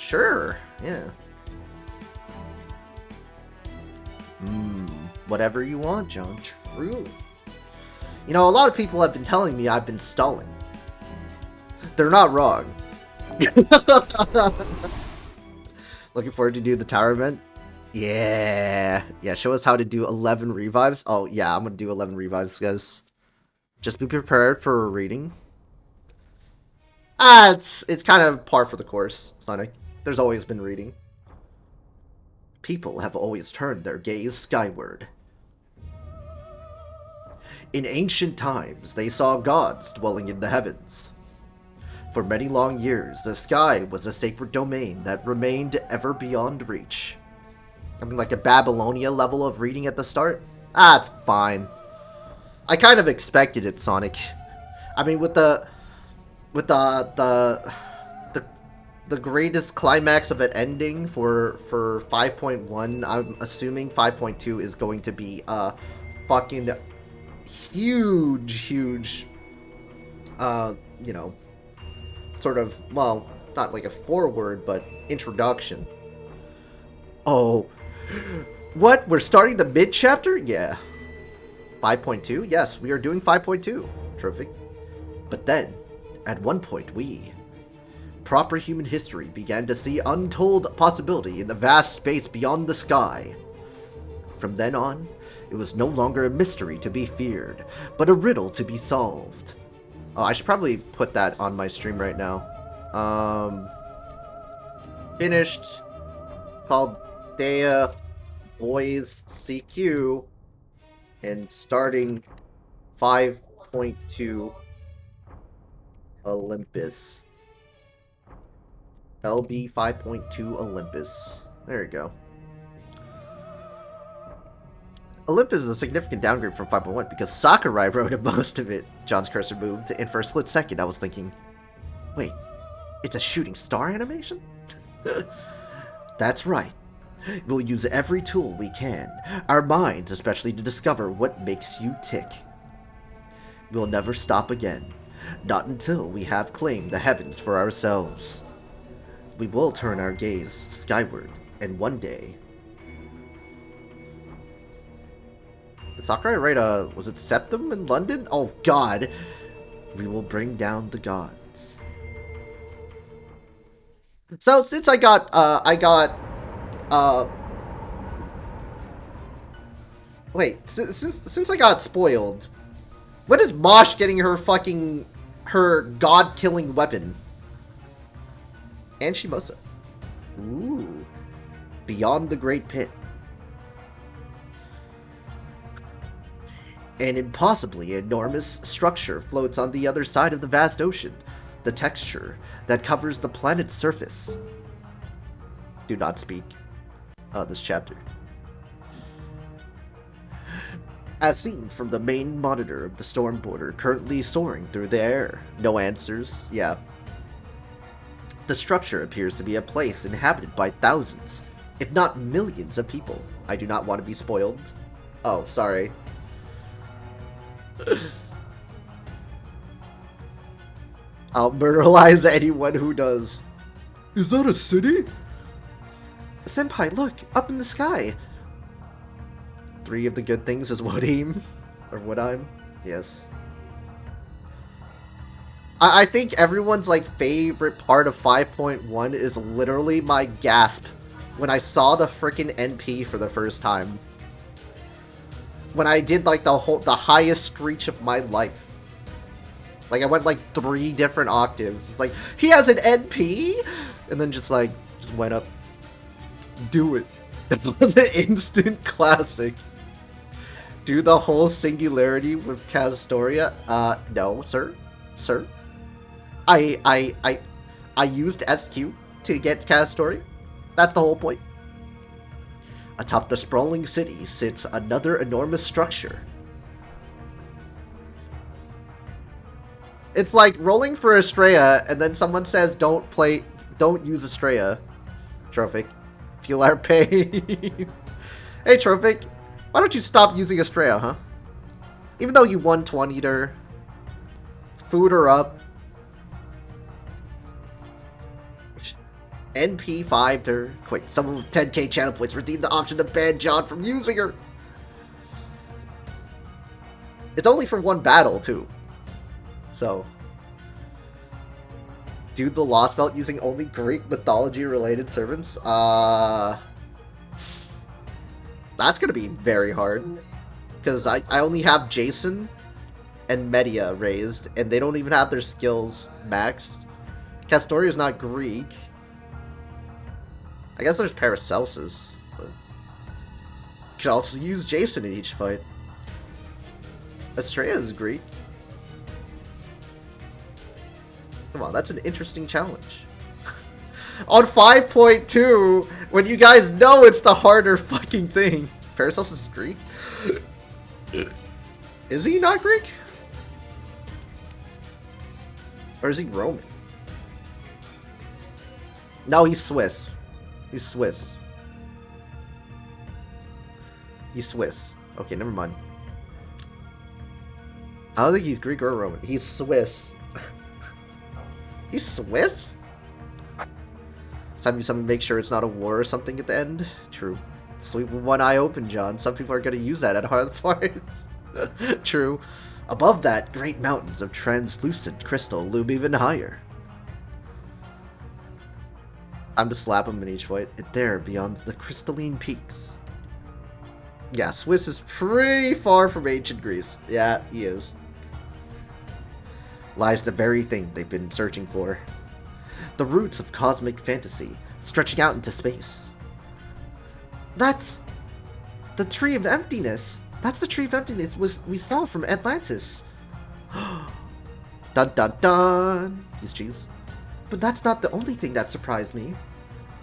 Sure, yeah. Whatever you want, John. True. You know, a lot of people have been telling me I've been stalling. They're not wrong. Looking forward to do the tower event. Yeah. Yeah, show us how to do 11 revives. Oh, yeah, I'm gonna do 11 revives, guys. Just be prepared for a reading. It's kind of par for the course, Sonic. There's always been reading. People have always turned their gaze skyward. In ancient times, they saw gods dwelling in the heavens. For many long years, the sky was a sacred domain that remained ever beyond reach. I mean, like a Babylonia level of reading at the start? It's fine. I kind of expected it, Sonic. I mean, with the greatest climax of it ending for 5.1, I'm assuming 5.2 is going to be a fucking huge, you know, sort of, well, not like a foreword, but introduction. Oh, what? We're starting the mid-chapter? Yeah. 5.2? Yes, we are doing 5.2. Terrific. But then, at one point, proper human history began to see untold possibility in the vast space beyond the sky. From then on, it was no longer a mystery to be feared, but a riddle to be solved. Oh, I should probably put that on my stream right now. Finished. Called Dea Boys CQ. And starting 5.2 Olympus. LB 5.2 Olympus. There you go. Olympus is a significant downgrade from 5.1 because Sakurai wrote most of it. John's cursor moved, and for a split second I was thinking, wait, it's a shooting star animation? That's right. We'll use every tool we can, our minds especially, to discover what makes you tick. We'll never stop again, not until we have claimed the heavens for ourselves. We will turn our gaze skyward, and one day... Did Sakurai write was it Septum in London? Oh god! We will bring down the gods. So, since wait, since I got spoiled, when is Mosh getting her god-killing weapon? And Shimosa. Ooh. Beyond the Great Pit. An impossibly enormous structure floats on the other side of the vast ocean, the texture that covers the planet's surface. Do not speak this chapter. As seen from the main monitor of the storm border currently soaring through the air. No answers, yeah. The structure appears to be a place inhabited by thousands, if not millions of people. I do not want to be spoiled. Oh, sorry. I'll murderize anyone who does. Is that a city? Senpai, look! Up in the sky! 3 of the good things is Woodheim. Or Woodheim? Yes. I think everyone's, like, favorite part of 5.1 is literally my gasp when I saw the frickin' NP for the first time. When I did, like, the highest screech of my life. Like, I went, like, 3 different octaves. It's like, he has an NP? And then just went up. Do it. The instant classic. Do the whole singularity with Castoria? No, sir. Sir. I used SQ to get Castoria. That's the whole point. Atop the sprawling city sits another enormous structure. It's like rolling for Estrella, and then someone says, don't use Estrella. Trophic. Feel our pain. Hey, Trophic. Why don't you stop using Estrella, huh? Even though you 120'd her. Food her up. NP5 to quick. Someone with 10k channel points redeem the option to ban John from using her. It's only for one battle, too. So. Do the Lostbelt using only Greek mythology-related servants? That's gonna be very hard. Because I only have Jason and Medea raised, and they don't even have their skills maxed. Castoria's not Greek. I guess there's Paracelsus, but you can also use Jason in each fight. Estrella is Greek. Come on, that's an interesting challenge. On 5.2, when you guys know it's the harder fucking thing. Paracelsus is Greek? Is he not Greek? Or is he Roman? No, he's Swiss. He's Swiss. He's Swiss. Okay, never mind. I don't think he's Greek or Roman. He's Swiss. He's Swiss? Time to make sure it's not a war or something at the end. True. Sleep with one eye open, John. Some people are going to use that at hard parts. True. Above that, great mountains of translucent crystal loom even higher. Time to slap him in each fight. And there, beyond the crystalline peaks. Yeah, Swiss is pretty far from ancient Greece. Yeah, he is. Lies the very thing they've been searching for. The roots of cosmic fantasy, stretching out into space. That's the Tree of Emptiness. That's the Tree of Emptiness we saw from Atlantis. Dun dun dun. He's cheese. But that's not the only thing that surprised me.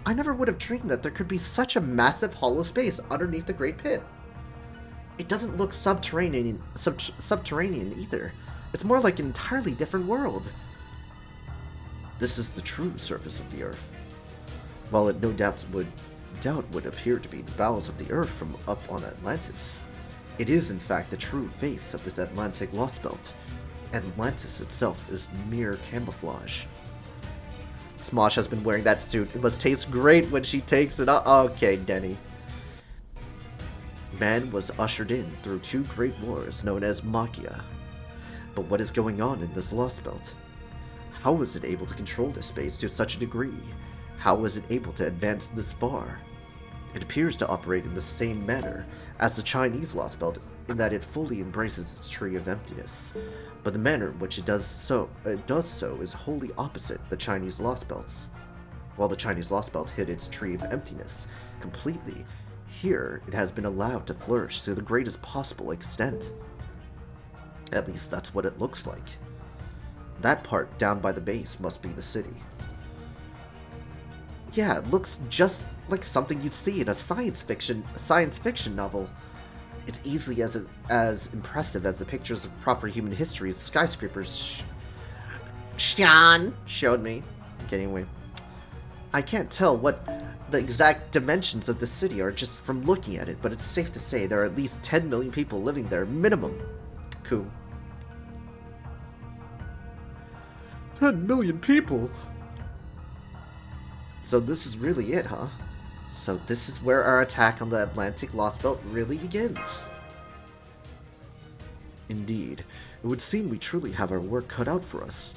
I never would have dreamed that there could be such a massive hollow space underneath the Great Pit. It doesn't look subterranean either. It's more like an entirely different world. This is the true surface of the Earth. While it no doubt would appear to be the bowels of the Earth from up on Atlantis, it is in fact the true face of this Atlantic Lostbelt. Atlantis itself is mere camouflage. Smosh has been wearing that suit. It must taste great when she takes it off. Okay, Denny. Man was ushered in through two great wars known as Magia. But what is going on in this Lostbelt? How was it able to control this space to such a degree? How was it able to advance this far? It appears to operate in the same manner as the Chinese Lostbelt in that it fully embraces its Tree of Emptiness, but the manner in which it does so is wholly opposite the Chinese Lostbelt's. While the Chinese Lostbelt hid its Tree of Emptiness completely, here it has been allowed to flourish to the greatest possible extent. At least that's what it looks like. That part down by the base must be the city. Yeah, it looks just like something you'd see in a science fiction novel. It's easily as impressive as the pictures of proper human history as skyscrapers Sean showed me. Okay, anyway. I can't tell what the exact dimensions of the city are just from looking at it, but it's safe to say there are at least 10 million people living there, minimum. Cool. 10 million people? So this is really it, huh? So this is where our attack on the Atlantic Lostbelt really begins. Indeed, it would seem we truly have our work cut out for us.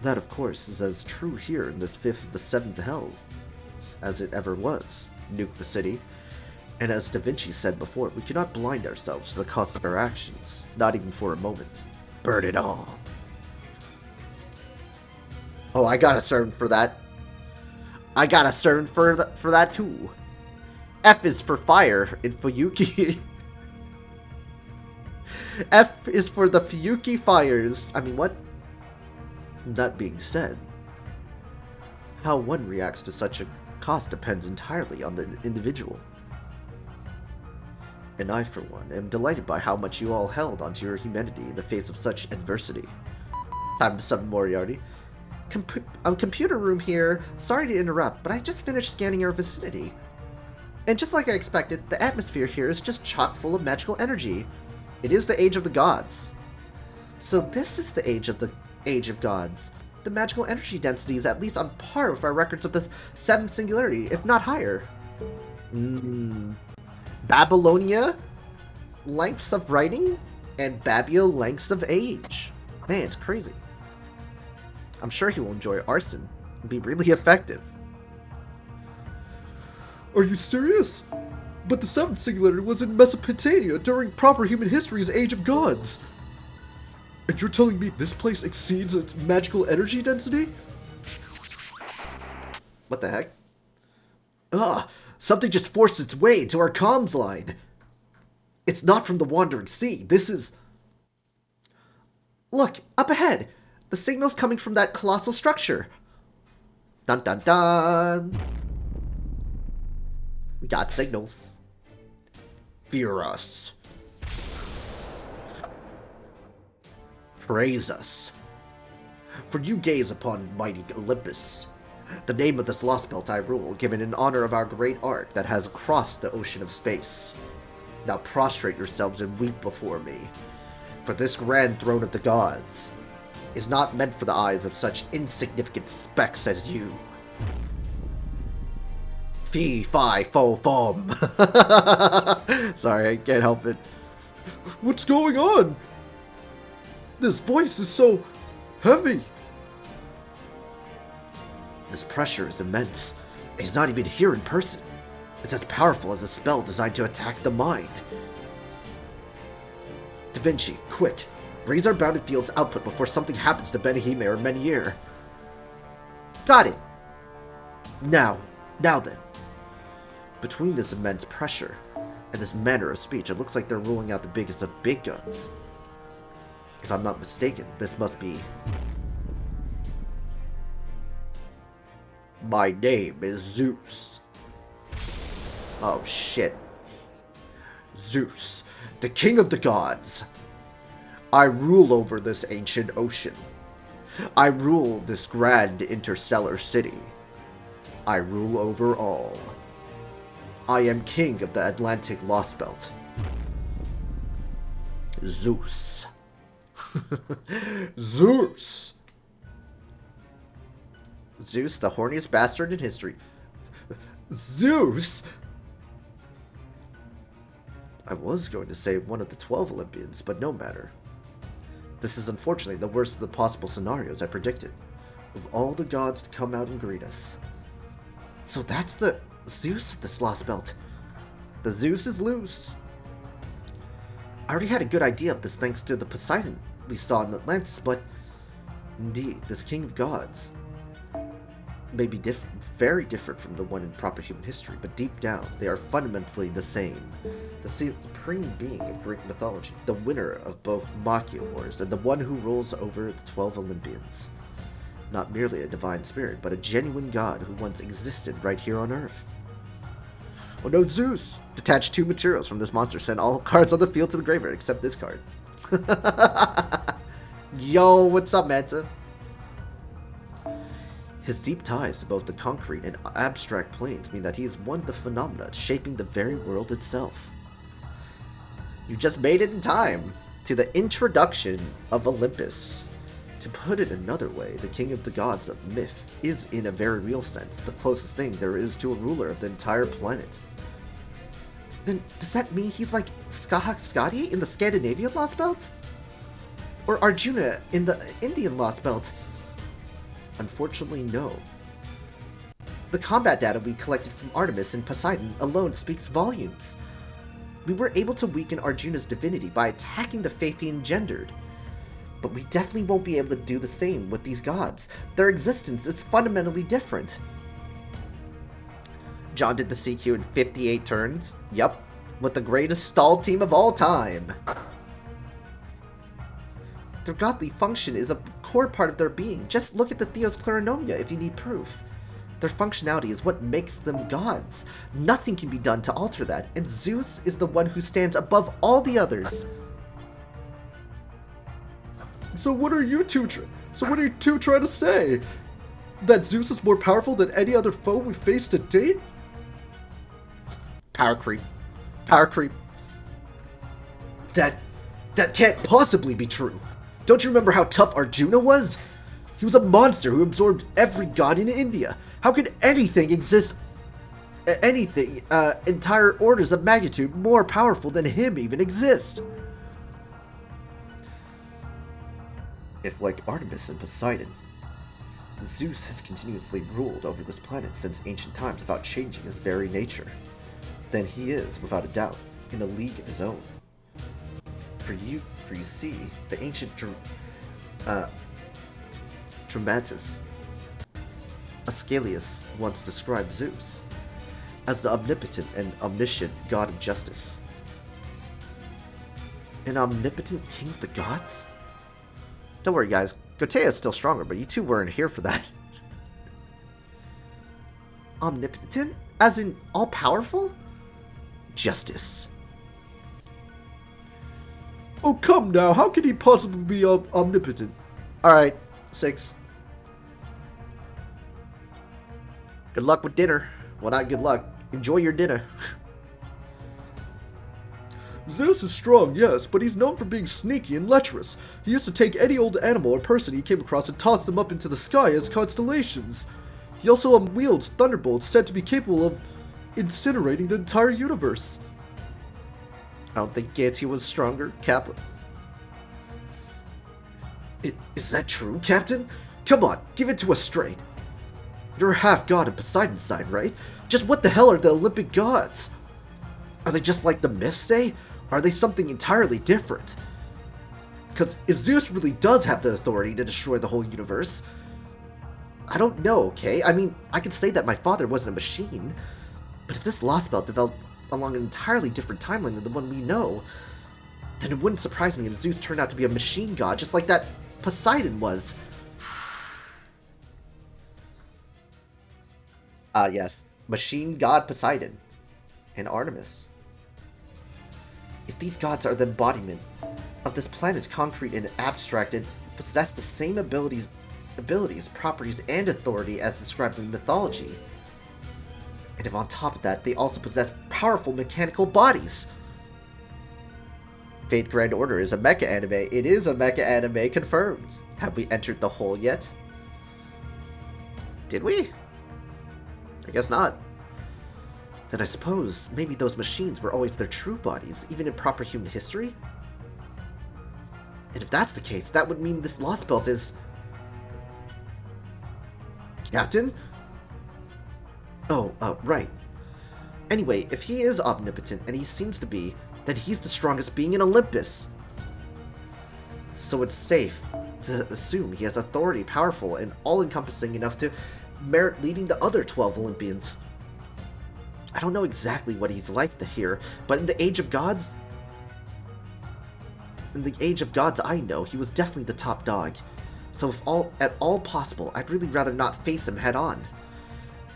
That, of course, is as true here in this fifth of the seventh hells as it ever was. Nuke the city. And as Da Vinci said before, we cannot blind ourselves to the cost of our actions, not even for a moment. Burn it all. Oh, I got a CERN for that. I got a CERN for that too. F is for fire in Fuyuki. F is for the Fuyuki fires. I mean, what? That being said, how one reacts to such a cost depends entirely on the individual. And I, for one, am delighted by how much you all held onto your humanity in the face of such adversity. Time to summon Moriarty. Computer room here. Sorry to interrupt, but I just finished scanning your vicinity. And just like I expected, the atmosphere here is just chock full of magical energy. It is the Age of the Gods. So this is the Age of Gods. the magical energy density is at least on par with our records of this 7th singularity, if not higher. Babylonia, lengths of writing, and Babio lengths of age. Man, it's crazy. I'm sure he will enjoy arson and be really effective. Are you serious? But the 7th singularity was in Mesopotamia during proper human history's Age of Gods. And you're telling me this place exceeds its magical energy density? What the heck? Ugh, something just forced its way into our comms line. It's not from the Wandering Sea. This is... Look, up ahead. The signal's coming from that colossal structure. Dun dun dun. We got signals. Fear us. Praise us. For you gaze upon mighty Olympus, the name of this Lostbelt I rule, given in honor of our great art that has crossed the ocean of space. Now prostrate yourselves and weep before me, for this grand throne of the gods is not meant for the eyes of such insignificant specks as you. Fee, fi, fo, fum. Sorry, I can't help it. What's going on? This voice is so heavy. This pressure is immense. He's not even here in person. It's as powerful as a spell designed to attack the mind. Da Vinci, quick. Raise our bounded field's output before something happens to Benihime or Menhir. Got it. Now then. Between this immense pressure and this manner of speech, it looks like they're ruling out the biggest of big guns. If I'm not mistaken, this must be... My name is Zeus. Oh shit. Zeus, the king of the gods. I rule over this ancient ocean. I rule this grand interstellar city. I rule over all. I am king of the Atlantic Lostbelt. Zeus. Zeus! Zeus, the horniest bastard in history. Zeus! I was going to say one of the 12 Olympians, but no matter. This is unfortunately the worst of the possible scenarios I predicted, with all the gods to come out and greet us. So that's the Zeus of this Lostbelt. The Zeus is loose. I already had a good idea of this thanks to the Poseidon we saw in Atlantis, but indeed, this king of gods may be very different from the one in proper human history, but deep down, they are fundamentally the same. The supreme being of Greek mythology, the winner of both Machia Wars, and the one who rules over the 12 Olympians. Not merely a divine spirit, but a genuine god who once existed right here on Earth. Oh no, Zeus! Detach 2 materials from this monster. Send all cards on the field to the graveyard, except this card. Yo, what's up, Manta? His deep ties to both the concrete and abstract planes mean that he is one of the phenomena shaping the very world itself. You just made it in time to the introduction of Olympus. To put it another way, the king of the gods of myth is, in a very real sense, the closest thing there is to a ruler of the entire planet. Then, does that mean he's like Skadi in the Scandinavian Lostbelt? Or Arjuna in the Indian Lostbelt? Unfortunately, no. The combat data we collected from Artemis and Poseidon alone speaks volumes. We were able to weaken Arjuna's divinity by attacking the faith he engendered. But we definitely won't be able to do the same with these gods. Their existence is fundamentally different. John did the CQ in 58 turns. Yup, with the greatest stall team of all time. Their godly function is a core part of their being. Just look at the Theos Clarinomia if you need proof. Their functionality is what makes them gods. Nothing can be done to alter that, and Zeus is the one who stands above all the others. So what are you two trying to say? That Zeus is more powerful than any other foe we faced to date? Power creep. Power creep. That can't possibly be true. Don't you remember how tough Arjuna was? He was a monster who absorbed every god in India. How could anything exist? Entire orders of magnitude more powerful than him even exist? If, like Artemis and Poseidon, Zeus has continuously ruled over this planet since ancient times without changing his very nature, then he is, without a doubt, in a league of his own. For you see, the ancient dramatis Asclepius once described Zeus as the omnipotent and omniscient god of justice. An omnipotent king of the gods? Don't worry, guys. Gotea is still stronger, but you two weren't here for that. Omnipotent? As in all-powerful? Justice. Oh, come now. How can he possibly be omnipotent? Alright, 6. Good luck with dinner. Well, not good luck. Enjoy your dinner. Zeus is strong, yes, but he's known for being sneaky and lecherous. He used to take any old animal or person he came across and toss them up into the sky as constellations. He also wields thunderbolts said to be capable of incinerating the entire universe. I don't think Gatea was stronger, Captain. Is that true, Captain? Come on, give it to us straight. You're a half-god on Poseidon's side, right? Just what the hell are the Olympic gods? Are they just like the myths say? Or are they something entirely different? Because if Zeus really does have the authority to destroy the whole universe, I don't know, okay? I mean, I could say that my father wasn't a machine, but if this Lostbelt developed along an entirely different timeline than the one we know, then it wouldn't surprise me if Zeus turned out to be a machine god, just like that Poseidon was. Yes. Machine god Poseidon. And Artemis. If these gods are the embodiment of this planet's concrete and abstract and possess the same abilities, properties, and authority as described in mythology, and if on top of that they also possess powerful mechanical bodies. Fate Grand Order is a mecha anime. It is a mecha anime, confirmed. Have we entered the hole yet? Did we? I guess not. Then I suppose maybe those machines were always their true bodies, even in proper human history? And if that's the case, that would mean this Lostbelt is... Captain? Oh, right. Anyway, if he is omnipotent, and he seems to be, then he's the strongest being in Olympus. So it's safe to assume he has authority powerful and all-encompassing enough to merit leading the other 12 Olympians. I don't know exactly what he's like here, but in the Age of Gods... I know, he was definitely the top dog. So if at all possible, I'd really rather not face him head-on.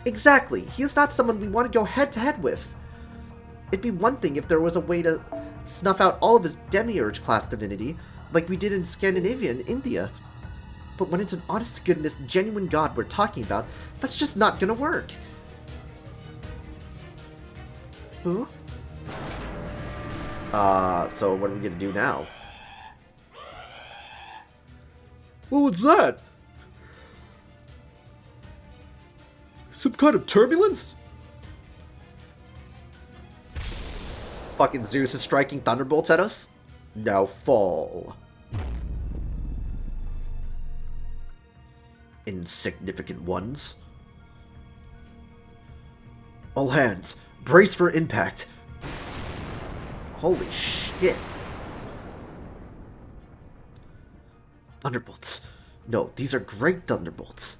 Exactly, he is not someone we want to go head-to-head with. It'd be one thing if there was a way to snuff out all of his demiurge class divinity, like we did in Scandinavia and India. But when it's an honest-to-goodness, genuine god we're talking about, that's just not gonna work. Who? So what are we gonna do now? What was that? Some kind of turbulence? Fucking Zeus is striking thunderbolts at us? Now fall. Insignificant ones. All hands, brace for impact. Holy shit. Thunderbolts. No, these are great thunderbolts.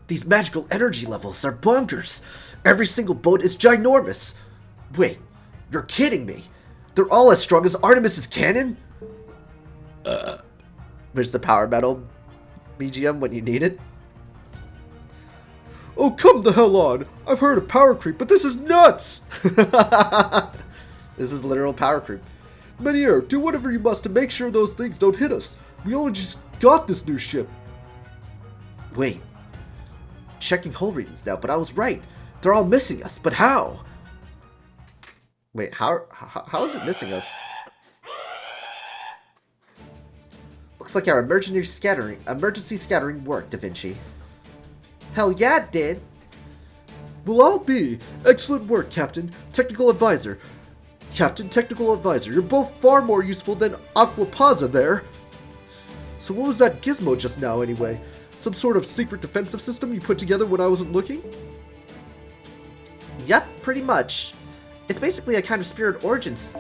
These magical energy levels are bonkers. Every single bolt is ginormous. Wait, you're kidding me. They're all as strong as Artemis's cannon? There's the power metal BGM when you need it. Oh, come the hell on. I've heard of power creep, but this is nuts. This is literal power creep. Menier, do whatever you must to make sure those things don't hit us. We only just got this new ship. Wait. Checking hull readings now, but I was right. They're all missing us, but how? Wait, how is it missing us? Looks like our emergency scattering worked, Da Vinci. Hell yeah, it did. Well, I'll be. Excellent work, Captain. Technical Advisor. Captain, Technical Advisor. You're both far more useful than Aquapazza there. So what was that gizmo just now, anyway? Some sort of secret defensive system you put together when I wasn't looking? Yep, pretty much. It's basically a kind of spirit origins,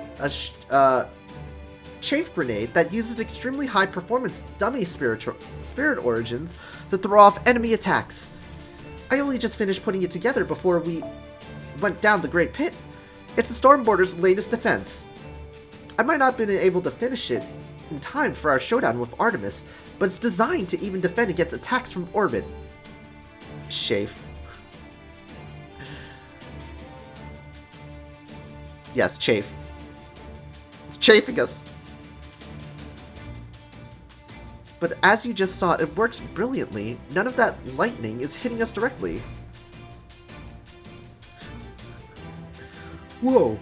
chafe grenade that uses extremely high performance dummy spirit origins to throw off enemy attacks. I only just finished putting it together before we went down the Great Pit. It's the Stormborder's latest defense. I might not have been able to finish it in time for our showdown with Artemis, but it's designed to even defend against attacks from orbit. Chafe. Yes, chafe. It's chafing us. But as you just saw, it works brilliantly. None of that lightning is hitting us directly. Whoa.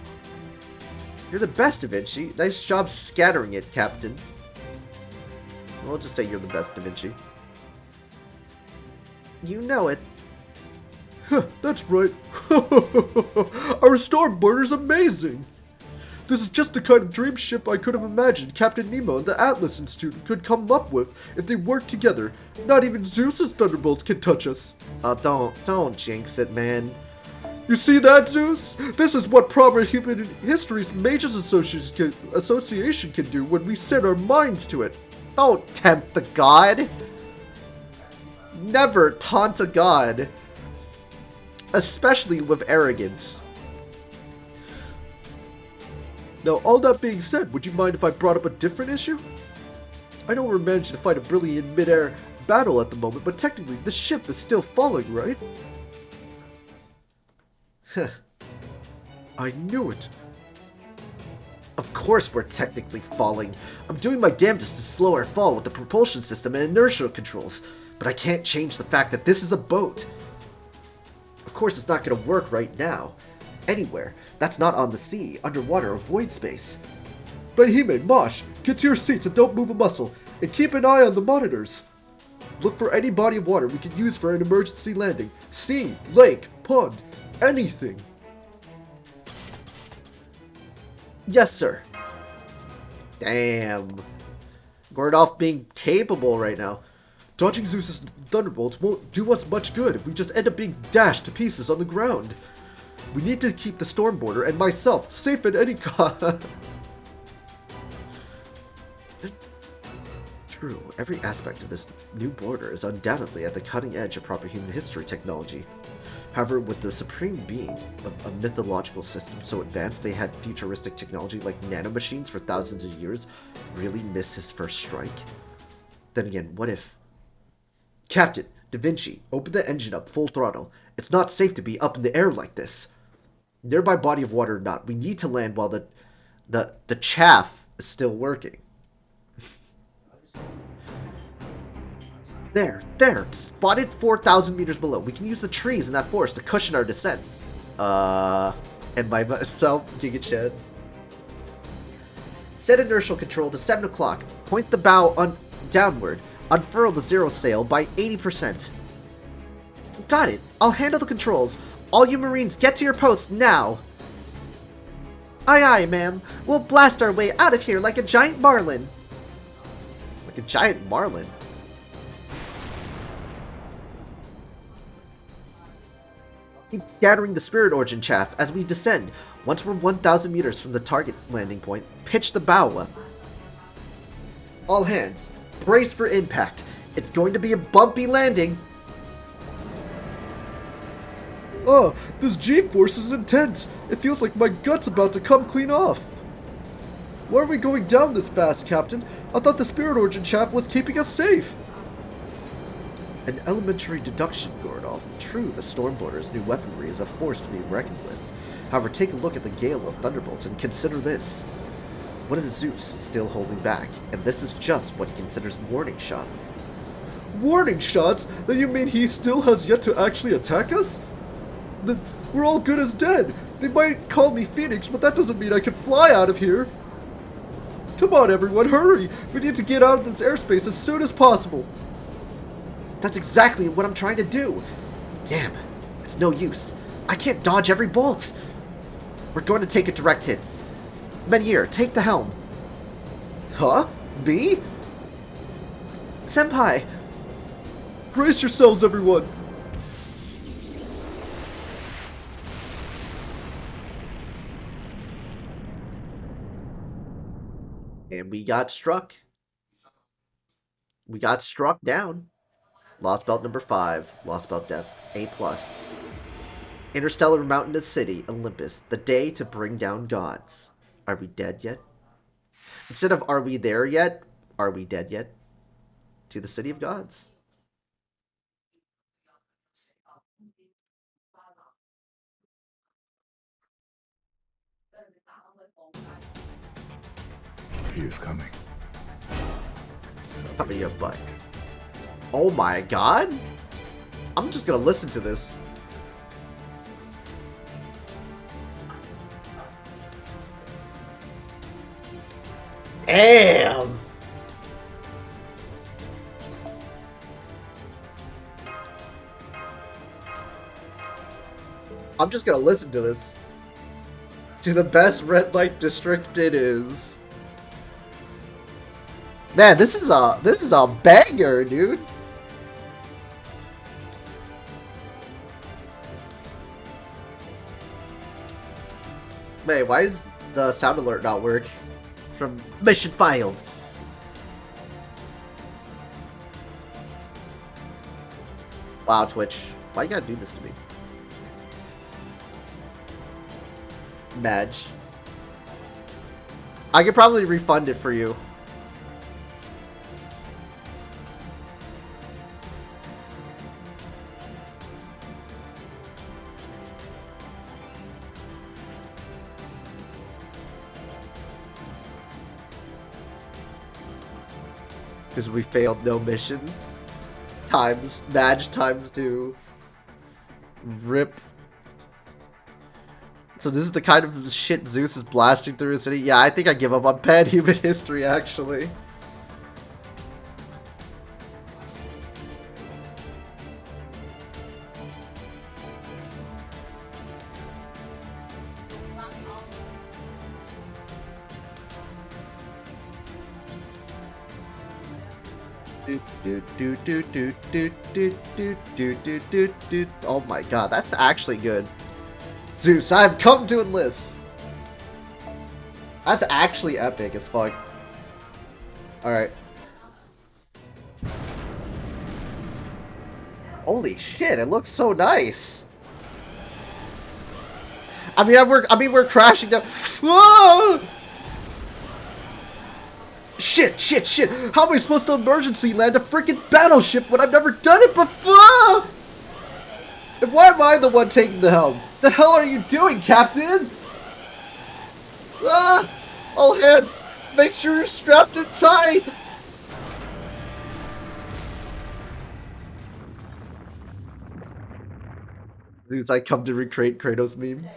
You're the best, Da Vinci. Nice job scattering it, Captain. We'll just say you're the best, Da Vinci. You know it. That's right. Our Stormborder's amazing. This is just the kind of dream ship I could have imagined Captain Nemo and the Atlas Institute could come up with if they worked together. Not even Zeus's thunderbolts can touch us. Don't jinx it, man. You see that, Zeus? This is what proper human history's Mages Association can do when we set our minds to it. Don't tempt the god. Never taunt a god. Especially with arrogance. Now, all that being said, would you mind if I brought up a different issue? I know we're managing to fight a brilliant mid-air battle at the moment, but technically the ship is still falling, right? I knew it. Of course we're technically falling. I'm doing my damnedest to slow our fall with the propulsion system and inertial controls, but I can't change the fact that this is a boat. Of course it's not going to work right now. Anywhere. That's not on the sea, underwater, or void space. But Hime, Mosh, get to your seats and don't move a muscle, and keep an eye on the monitors. Look for any body of water we can use for an emergency landing. Sea, lake, pond, anything. Yes, sir. Damn. Gordolph being capable right now. Dodging Zeus's thunderbolts won't do us much good if we just end up being dashed to pieces on the ground. We need to keep the Stormborder and myself safe at any cost. True, every aspect of this new border is undoubtedly at the cutting edge of proper human history technology. However, with the supreme being of a mythological system so advanced they had futuristic technology like nanomachines for thousands of years, really miss his first strike? Then again, what if... Captain, Da Vinci, open the engine up full throttle. It's not safe to be up in the air like this. Nearby body of water or not, we need to land while the chaff is still working. There, spotted 4,000 meters below. We can use the trees in that forest to cushion our descent. And myself, Giga Chad. Set inertial control to 7 o'clock. Point the bow downward. Unfurl the zero sail by 80%. Got it. I'll handle the controls. All you Marines, get to your posts now. Aye, aye, ma'am. We'll blast our way out of here like a giant marlin. Like a giant marlin? Keep scattering the spirit origin chaff as we descend. Once we're 1,000 meters from the target landing point, pitch the bow up. All hands, brace for impact. It's going to be a bumpy landing. Oh, this G-force is intense. It feels like my gut's about to come clean off. Why are we going down this fast, Captain? I thought the spirit origin chaff was keeping us safe. An elementary deduction, Gordolph. True, the Stormborder's new weaponry is a force to be reckoned with. However, take a look at the gale of thunderbolts and consider this. One of the Zeus is still holding back, and this is just what he considers warning shots. Warning shots? Then you mean he still has yet to actually attack us? Then we're all good as dead. They might call me Phoenix, but that doesn't mean I can fly out of here. Come on, everyone, hurry! We need to get out of this airspace as soon as possible. That's exactly what I'm trying to do. Damn, it's no use. I can't dodge every bolt. We're going to take a direct hit. Menhir, take the helm. Huh? Me? Senpai! Brace yourselves, everyone! And we got struck. We got struck down. Lostbelt number 5. Lostbelt Death. A+. Interstellar Mountainous City, Olympus. The day to bring down gods. Are we dead yet? Instead of are we there yet, are we dead yet? To the city of gods. He is coming. Cover your butt. Oh my god? I'm just gonna listen to this. Damn! I'm just gonna listen to this. To the best red light district it is. Man, this is a banger, dude. Man, why does the sound alert not work? From mission failed. Wow, Twitch. Why you gotta do this to me? Madge. I could probably refund it for you. Because we failed no mission. Times, Madge times 2. Rip. So this is the kind of shit Zeus is blasting through the city? Yeah, I think I give up on bad human history, actually. Oh my god, that's actually good. Zeus, I've come to enlist. That's actually epic as fuck. Alright. Holy shit, it looks so nice. I mean, we're crashing down. Whoa! Shit, shit, shit! How am I supposed to emergency land a freaking battleship when I've never done it before? And why am I the one taking the helm? The hell are you doing, Captain? Ah! All hands, make sure you're strapped in tight! Dudes, I come to recreate Kratos meme.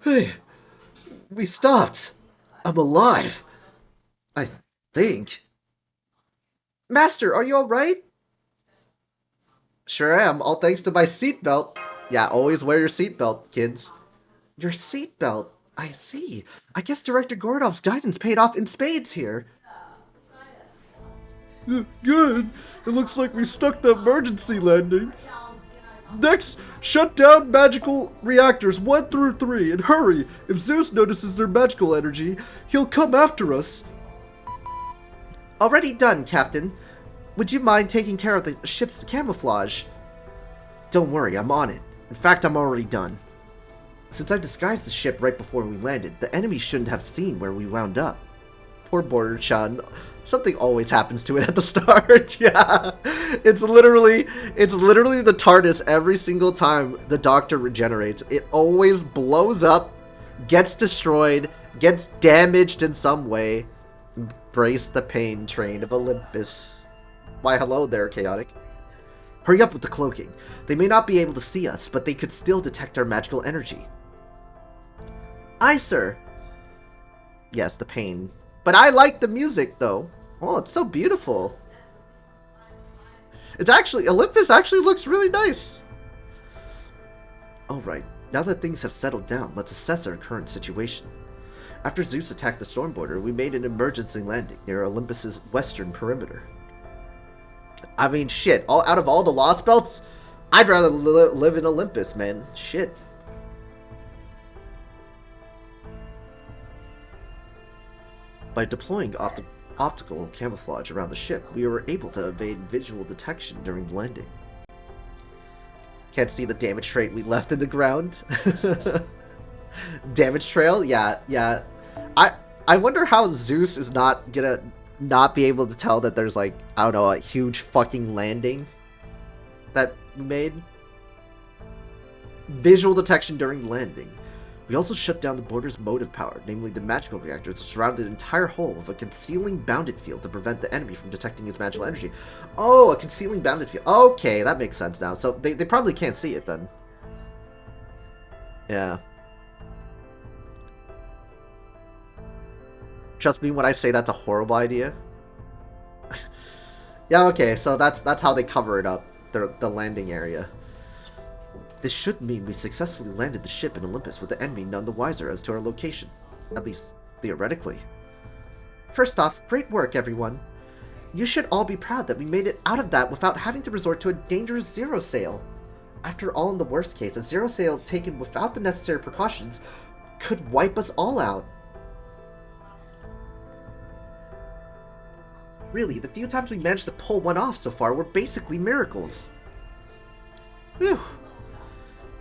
Hey, we stopped. I'm alive. I think. Master, are you alright? Sure am, all thanks to my seatbelt. Yeah, always wear your seatbelt, kids. Your seatbelt? I see. I guess Director Gordov's guidance paid off in spades here. Good. It looks like we stuck the emergency landing. Next, shut down magical reactors 1 through 3 and hurry. If Zeus notices their magical energy, he'll come after us. Already done, Captain. Would you mind taking care of the ship's camouflage? Don't worry, I'm on it. In fact, I'm already done. Since I disguised the ship right before we landed, the enemy shouldn't have seen where we wound up. Poor Border-chan. Something always happens to it at the start. Yeah. It's literally the TARDIS every single time the Doctor regenerates. It always blows up, gets destroyed, gets damaged in some way. Brace the pain train of Olympus. Why, hello there, Chaotic. Hurry up with the cloaking. They may not be able to see us, but they could still detect our magical energy. Aye, sir. Yes, the pain. But I like the music, though. Oh, it's so beautiful. It's actually, Olympus actually looks really nice. Alright, now that things have settled down, let's assess our current situation. After Zeus attacked the storm border, we made an emergency landing near Olympus's western perimeter. I mean, shit, out of all the Lostbelts, I'd rather live in Olympus, man. Shit. By deploying optical camouflage around the ship, we were able to evade visual detection during landing. Can't see the damage trait we left in the ground. Damage trail? Yeah. I wonder how Zeus is not gonna not be able to tell that there's, like, I don't know, a huge fucking landing that we made. Visual detection during landing. We also shut down the border's motive power, namely the magical reactors, which surround the entire hull with a concealing bounded field to prevent the enemy from detecting its magical energy. Oh, a concealing bounded field. Okay, that makes sense now. So they probably can't see it then. Yeah. Trust me when I say that's a horrible idea. Yeah, okay, so that's how they cover it up, the landing area. This should mean we successfully landed the ship in Olympus with the enemy none the wiser as to our location. At least, theoretically. First off, great work, everyone. You should all be proud that we made it out of that without having to resort to a dangerous zero sail. After all, in the worst case, a zero sail taken without the necessary precautions could wipe us all out. Really, the few times we managed to pull one off so far were basically miracles. Whew.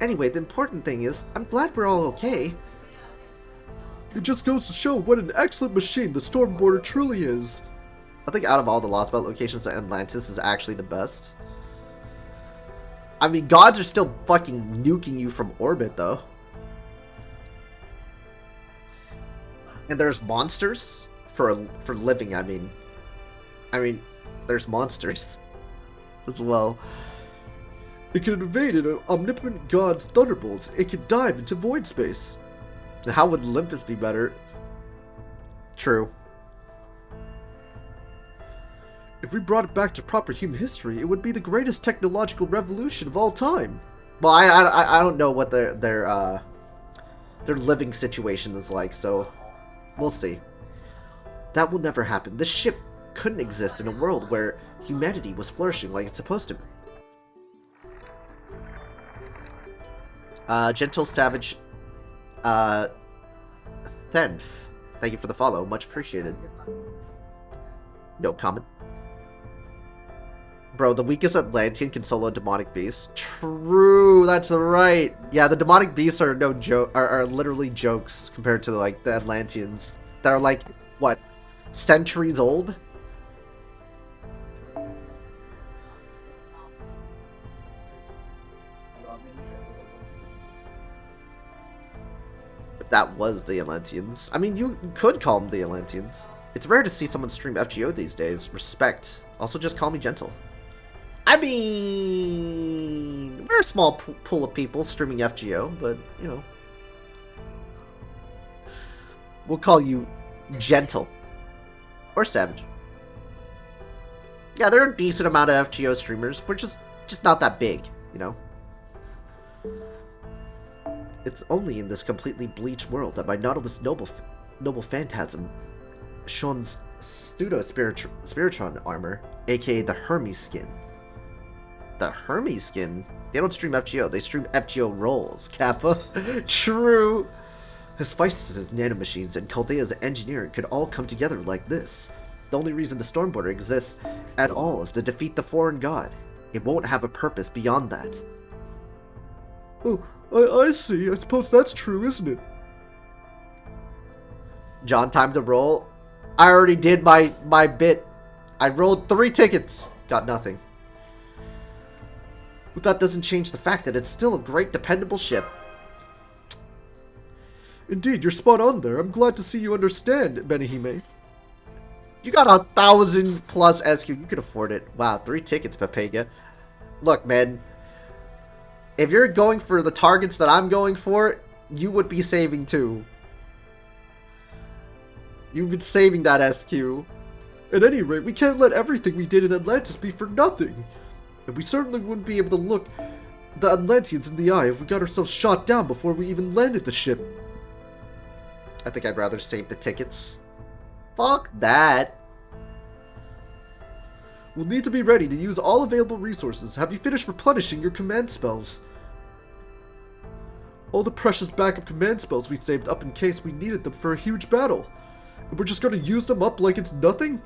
Anyway, the important thing is, I'm glad we're all okay. It just goes to show what an excellent machine the Storm Border truly is. I think out of all the Lostbelt locations, Atlantis is actually the best. I mean, gods are still fucking nuking you from orbit, though. And there's monsters for living, I mean, there's monsters as well. It can evade an omnipotent god's thunderbolts. It can dive into void space. How would Olympus be better? True. If we brought it back to proper human history, it would be the greatest technological revolution of all time. Well, I don't know what their living situation is like, so we'll see. That will never happen. This ship couldn't exist in a world where humanity was flourishing like it's supposed to be. Gentle Savage, Thenf. Thank you for the follow. Much appreciated. No comment. Bro, the weakest Atlantean can solo a demonic beast. True, that's right. Yeah, the demonic beasts are no joke, are literally jokes compared to, like, the Atlanteans. That are, like, what, centuries old? That was the Atlanteans. I mean, you could call them the Atlanteans. It's rare to see someone stream FGO these days. Respect. Also, just call me gentle. I mean, we're a small pool of people streaming FGO, but, you know. We'll call you gentle. Or savage. Yeah, there are a decent amount of FGO streamers. We're just not that big, you know. It's only in this completely bleached world that my Nautilus noble phantasm, Sean's pseudo-spiritron armor, aka the Hermes skin. The Hermes skin? They don't stream FGO, they stream FGO rolls, Kappa. True! Hephaestus' nanomachines and Chaldea's engineering could all come together like this. The only reason the Storm Border exists at all is to defeat the foreign god. It won't have a purpose beyond that. Oh, I see. I suppose that's true, isn't it? John, time to roll. I already did my bit. I rolled 3 tickets. Got nothing. But that doesn't change the fact that it's still a great, dependable ship. Indeed, you're spot on there. I'm glad to see you understand, Benihime. You got 1,000+ SQ. You could afford it. Wow, 3 tickets, Pepega. Look, man. If you're going for the targets that I'm going for, you would be saving too. You've been saving that SQ. At any rate, we can't let everything we did in Atlantis be for nothing. And we certainly wouldn't be able to look the Atlanteans in the eye if we got ourselves shot down before we even landed the ship. I think I'd rather save the tickets. Fuck that. We'll need to be ready to use all available resources. Have you finished replenishing your command spells? All the precious backup command spells we saved up in case we needed them for a huge battle. And we're just gonna use them up like it's nothing?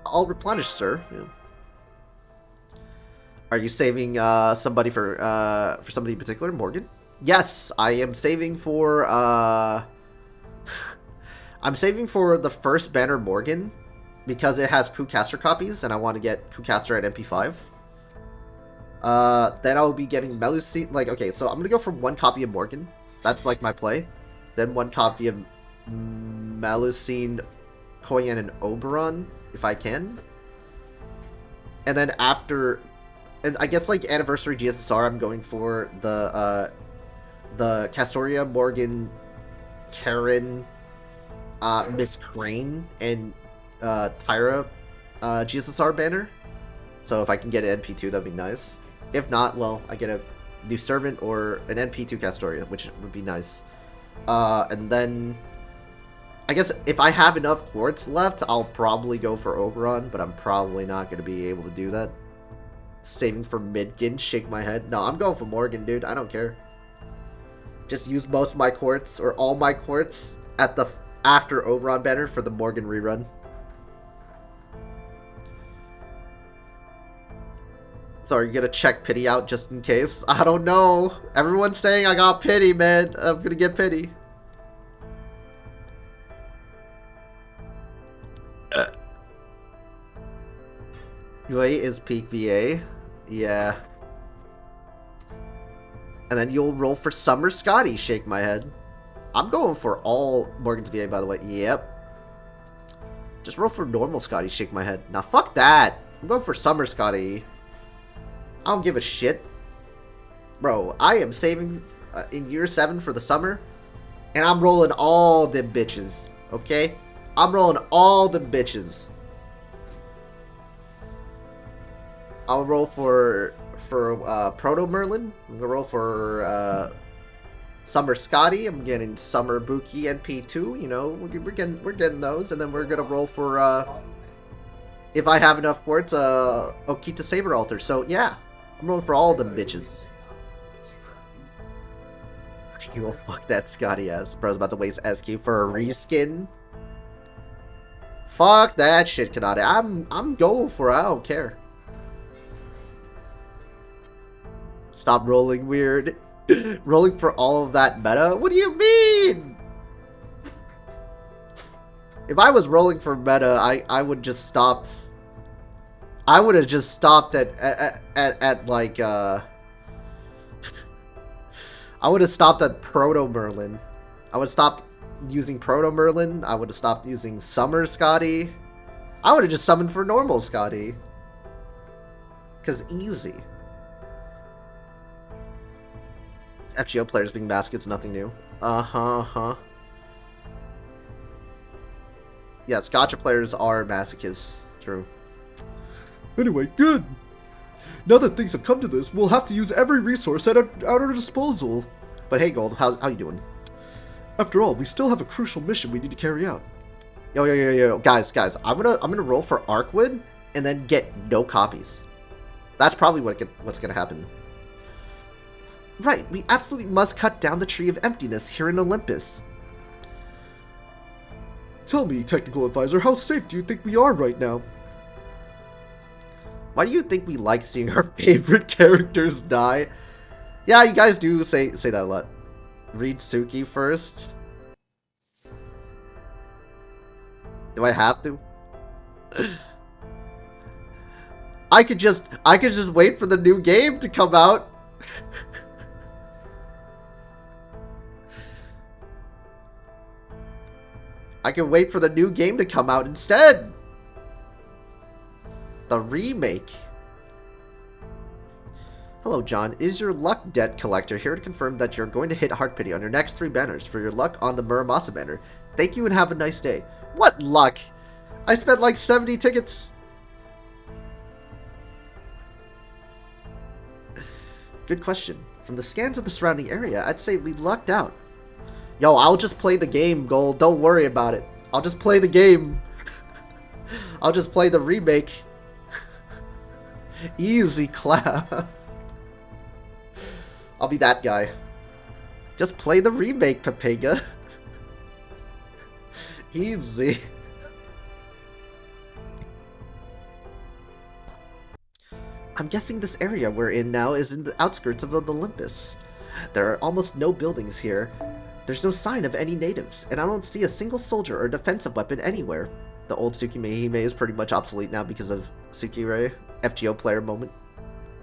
I'll replenish, sir. Yeah. Are you saving somebody for somebody in particular, Morgan? Yes, I am saving for I'm saving for the first banner Morgan because it has crewcaster copies and I want to get crewcaster at MP5. Then I'll be getting Melusine. Like, okay, so I'm gonna go for one copy of Morgan. That's like my play. Then one copy of Melusine, Koyan, and Oberon, if I can. And then after, and I guess like Anniversary GSSR, I'm going for the Castoria, Morgan, Karen, Miss Crane, and Tyra GSSR banner. So if I can get an NP2, that'd be nice. If not, well, I get a new Servant or an NP2 Castoria, which would be nice. And then, I guess if I have enough quartz left, I'll probably go for Oberon, but I'm probably not going to be able to do that. Saving for Midgin, shake my head. No, I'm going for Morgan, dude. I don't care. Just use most of my quartz, or all my quartz, at the after Oberon banner for the Morgan rerun. So are you gonna check pity out just in case? I don't know. Everyone's saying I got pity, man. I'm gonna get pity. UA is peak VA. Yeah. And then you'll roll for Summer Scotty, shake my head. I'm going for all Morgan's VA, by the way. Yep. Just roll for normal Scotty, shake my head. Now fuck that. I'm going for Summer Scotty. I don't give a shit. Bro, I am saving in year 7 for the summer. And I'm rolling all them bitches. Okay? I'm rolling all them bitches. I'll roll for Proto Merlin. I'm gonna roll for Summer Scotty. I'm getting Summer Buki NP2. You know, we're getting those, and then we're gonna roll for if I have enough quartz, Okita Saber Altar. So yeah, I'm rolling for all them bitches. You will fuck that Scotty ass. Bro's about to waste SQ for a reskin. Fuck that shit, Kanade. I'm going for it. I don't care. Stop rolling weird. Rolling for all of that meta? What do you mean? If I was rolling for meta, I would just stopped. I would have just stopped at like I would have stopped at Proto Merlin. I would have stopped using Proto Merlin. I would have stopped using Summer Scotty. I would have just summoned for normal Scotty. Cause easy. FGO players being baskets, nothing new. Yes, gotcha players are masochists. True. Anyway, good. Now that things have come to this, we'll have to use every resource at our disposal. But hey, Gold, how you doing? After all, we still have a crucial mission we need to carry out. Yo, guys, I'm gonna roll for Arkwood and then get no copies. That's probably what's gonna happen. Right, we absolutely must cut down the tree of emptiness here in Olympus. Tell me, technical advisor, how safe do you think we are right now? Why do you think we like seeing our favorite characters die? Yeah, you guys do say that a lot. Read Suki first. Do I have to? I could just wait for the new game to come out. I can wait for the new game to come out instead. The remake. Hello, John. Is your luck debt collector here to confirm that you're going to hit Heart Pity on your next 3 banners for your luck on the Muramasa banner. Thank you and have a nice day. What luck? I spent like 70 tickets. Good question. From the scans of the surrounding area, I'd say we lucked out. Yo, I'll just play the game, Gold. Don't worry about it. I'll just play the game. I'll just play the remake. Easy clap. I'll be that guy. Just play the remake, Pepega. Easy. I'm guessing this area we're in now is in the outskirts of the Olympus. There are almost no buildings here. There's no sign of any natives, and I don't see a single soldier or defensive weapon anywhere. The old Tsukimehime is pretty much obsolete now because of Tsukire. FGO player moment.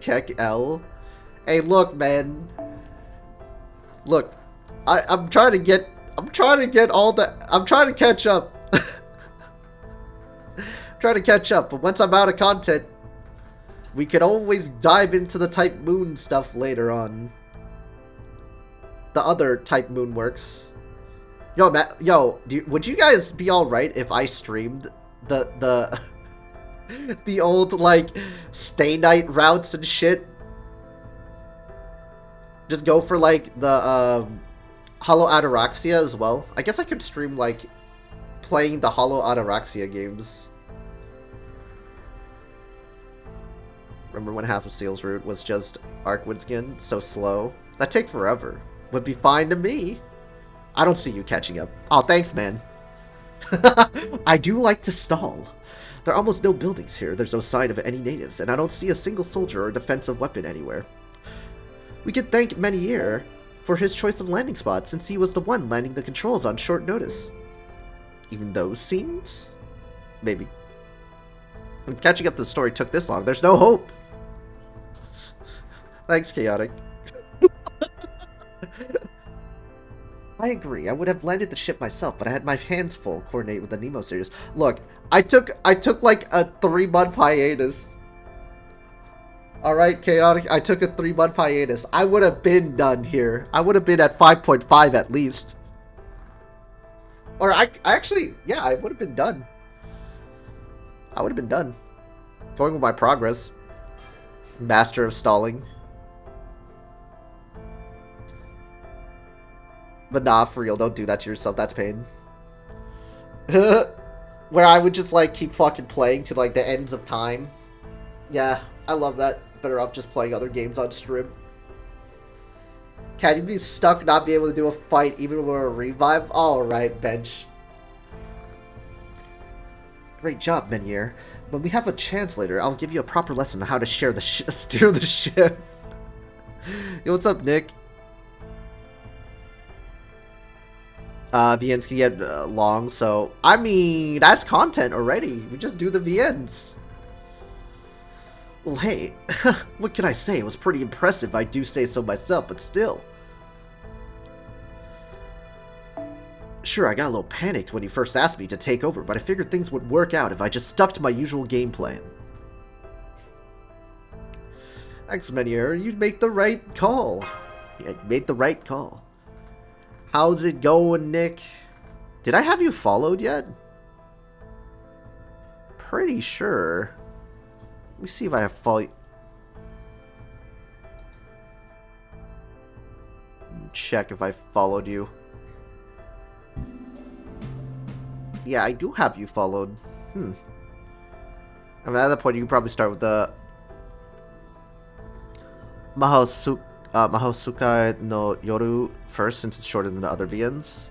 Check L. Hey, look, man. Look, I'm trying to get all the. I'm trying to catch up. Trying to catch up, but once I'm out of content, we could always dive into the Type Moon stuff later on. The other Type Moon works. Yo, Matt, yo, would you guys be alright if I streamed the the old, like, Stay Night routes and shit? Just go for, like, the, Hollow Ataraxia as well. I guess I could stream, like, playing the Hollow Ataraxia games. Remember when half of Seal's route was just Arcwood skin? So slow. That'd take forever. Would be fine to me. I don't see you catching up. Oh, thanks, man. I do like to stall. There are almost no buildings here. There's no sign of any natives, and I don't see a single soldier or defensive weapon anywhere. We could thank Meniere for his choice of landing spot, since he was the one landing the controls on short notice. Even those scenes? Maybe. If catching up to the story took this long, there's no hope. Thanks, Chaotic. I agree. I would have landed the ship myself, but I had my hands full coordinating with the Nemo series. Look, I took like a 3-month hiatus. Alright, Chaotic, I took a 3-month hiatus. I would have been done here. I would have been at 5.5 at least. Or I actually, yeah, I would have been done. I would have been done. Going with my progress. Master of stalling. But nah, for real, don't do that to yourself, that's pain. Where I would just, like, keep fucking playing to, like, the ends of time. Yeah, I love that. Better off just playing other games on stream. Can you be stuck not be able to do a fight even when we're a revive? Alright, bench. Great job, Meniere. When we have a chance later, I'll give you a proper lesson on how to steer the ship. Yo, what's up, Nick? VNs can get long, so I mean, that's content already. We just do the VNs. Well, hey, what can I say? It was pretty impressive, I do say so myself, but still. Sure, I got a little panicked when you first asked me to take over, but I figured things would work out if I just stuck to my usual game plan. Thanks, Meniere. You made the right call. Yeah, you made the right call. How's it going, Nick? Did I have you followed yet? Pretty sure. Let me see if I have followed. Check if I followed you. Yeah, I do have you followed. I mean, at that point, you can probably start with the Mahosukai no Yoru first, since it's shorter than the other VNs.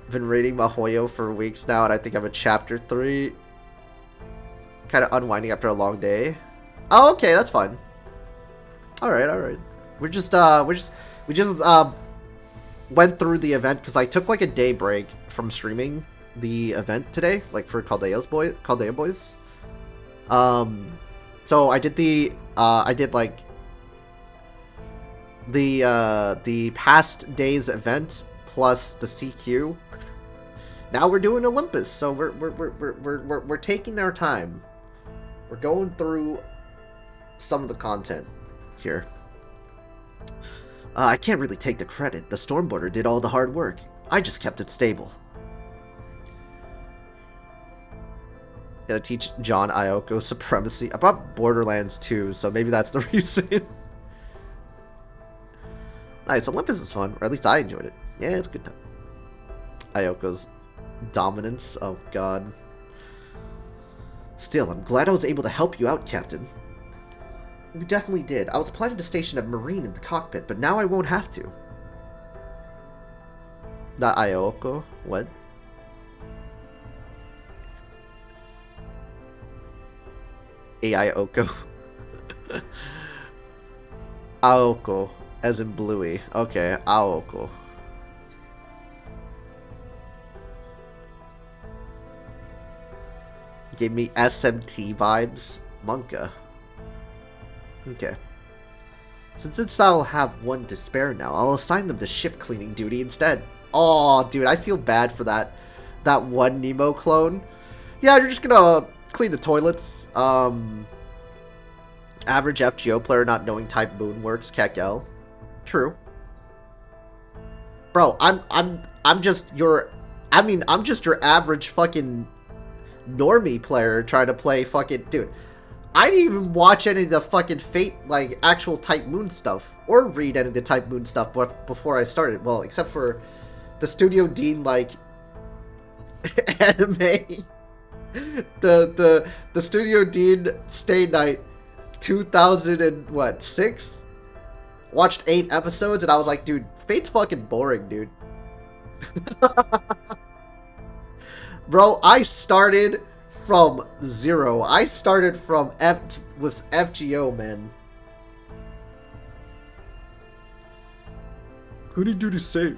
Been reading Mahoyo for weeks now, and I think I'm at chapter 3. Kind of unwinding after a long day. Oh, okay, that's fine. All right. We just went through the event because I took like a day break from streaming the event today, like for Caldea Boys. So I did like the past day's event plus the CQ, Now we're doing Olympus, so we're taking our time. We're going through some of the content here. I can't really take the credit. The Stormboarder did all the hard work. I just kept it stable. Gotta teach John Ioko supremacy. I brought Borderlands 2, so maybe that's the reason. Nice, Olympus is fun, or at least I enjoyed it. Yeah, it's a good time. Ioko's dominance, oh god. Still, I'm glad I was able to help you out, Captain. You definitely did. I was planning to station a Marine in the cockpit, but now I won't have to. Not Ioko? What? Aioko. Aoko, as in Bluey. Okay, Aoko. Gave me SMT vibes. Monka. Okay. Since I'll have one to spare now, I'll assign them to ship cleaning duty instead. Aw, dude, I feel bad for that one Nemo clone. Yeah, you're just gonna clean the toilets. Average FGO player not knowing Type Moon works, Kekel. True. Bro, I'm just your average fucking normie player trying to play fucking dude. I didn't even watch any of the fucking Fate, like, actual Type Moon stuff, or read any of the Type Moon stuff before I started. Well, except for the Studio Dean, like, anime. The Studio Dean Stay Night 2006? Watched 8 episodes, and I was like, dude, Fate's fucking boring, dude. Bro, I started from 0. I started from with FGO, man. Who do you do to save?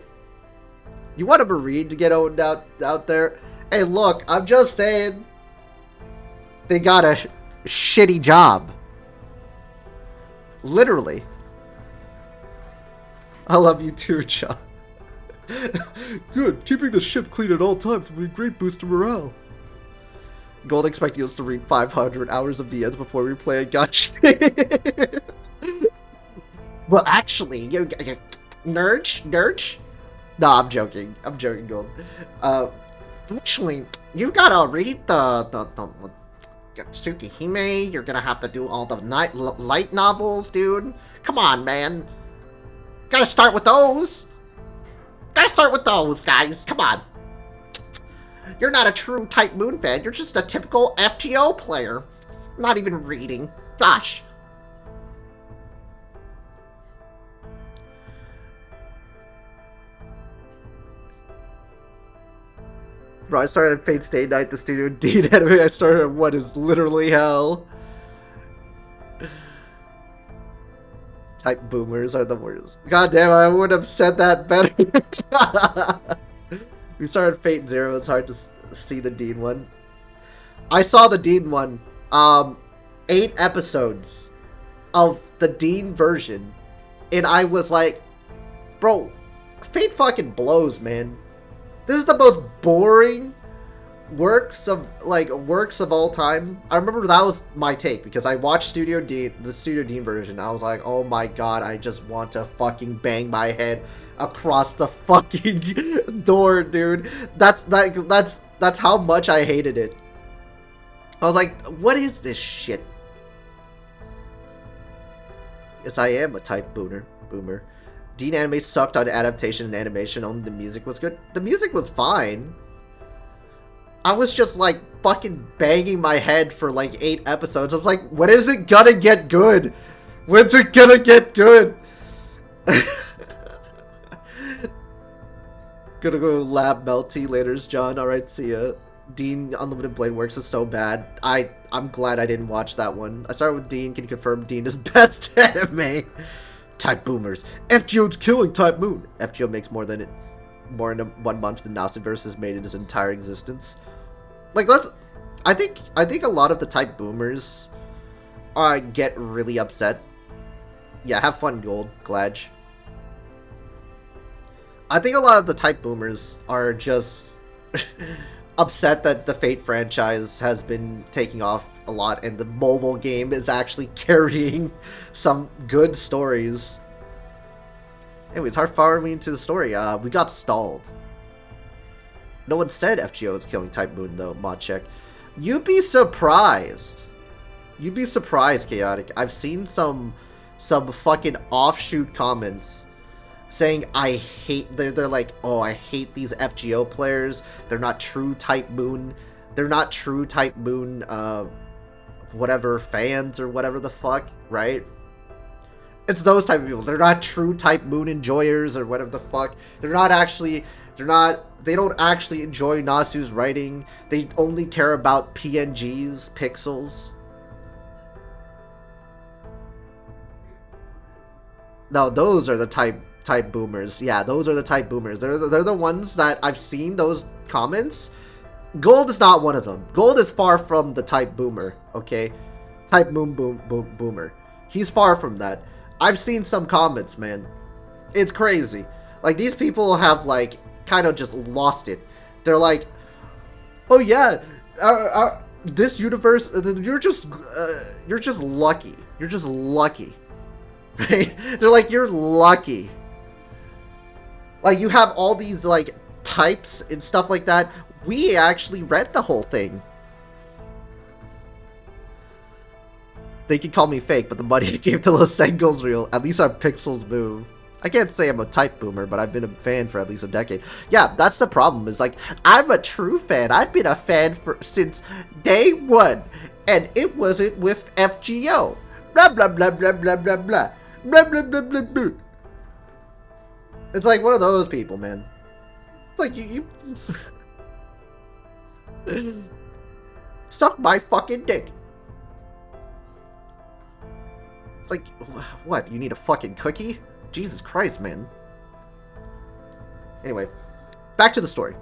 You want a Marine to get owned out there? Hey, look, I'm just saying. They got a shitty job. Literally. I love you too, John. Good. Keeping the ship clean at all times will be a great boost to morale. Gold expecting us to read 500 hours of VNs before we play a gotcha. Well, actually, you Nurge? No, I'm joking. I'm joking, Gold. Actually, you gotta read the Tsukihime. You're gonna have to do all the light novels, dude. Come on, man. Gotta start with those. Gotta start with those, guys. Come on. You're not a true Type Moon fan. You're just a typical FGO player. Not even reading. Gosh. Bro, I started Fate Stay Night, the Studio Dean anime. I started at what is literally hell. Type boomers are the worst. God damn, I would have said that better. We started Fate 0. It's hard to see the Dean one. I saw the Dean one. 8 episodes of the Dean version. And I was like, bro, Fate fucking blows, man. This is the most boring works of all time. I remember that was my take because I watched the Studio Dean version. I was like, oh my god, I just want to fucking bang my head across the fucking door, dude. That's how much I hated it. I was like, what is this shit? Yes, I am a Type boomer. Dean anime sucked on adaptation and animation, only the music was good. The music was fine. I was just like fucking banging my head for like 8 episodes. I was like, when is it gonna get good? When's it gonna get good? Gonna go lab melty later, John. Alright, see ya. Dean Unlimited Blade Works is so bad. I'm glad I didn't watch that one. I started with Dean. Can you confirm Dean is best anime? Type boomers. FGO's killing Type Moon. FGO makes more in 1 month than Nausiverse has made in his entire existence. Like, I think a lot of the Type boomers get really upset. Yeah, have fun, Gold. Glad. I think a lot of the Type boomers are just upset that the Fate franchise has been taking off a lot and the mobile game is actually carrying some good stories. Anyways, how far are we into the story? We got stalled. No one said FGO is killing Type Moon though, mod check. You'd be surprised. You'd be surprised, Chaotic. I've seen some fucking offshoot comments saying I hate, they're like, oh, I hate these FGO players. They're not true Type Moon. They're not true Type Moon, whatever, fans or whatever the fuck, right? It's those type of people. They're not true Type Moon enjoyers or whatever the fuck. They don't actually enjoy Nasu's writing. They only care about PNGs, pixels. No, those are the type boomers. Yeah, those are the type boomers. They're the ones that I've seen those comments. Gold is not one of them. Gold is far from the type boomer, okay? Type boomer. He's far from that. I've seen some comments, man. It's crazy. Like, these people have, like, kind of just lost it. They're like, oh yeah, this universe, you're just lucky. You're just lucky. Right? They're like, you're lucky. Like, you have all these, like, types and stuff like that. We actually read the whole thing. They can call me fake, but the money I gave to Los Angeles real. At least our pixels move. I can't say I'm a type boomer, but I've been a fan for at least a decade. Yeah, that's the problem. Is like, I'm a true fan. I've been a fan since day one, and it wasn't with FGO. Blah blah blah blah blah blah blah blah blah blah blah blah. It's like one of those people, man. It's like you suck my fucking dick. It's like, what? You need a fucking cookie? Jesus Christ, man. Anyway, back to the story.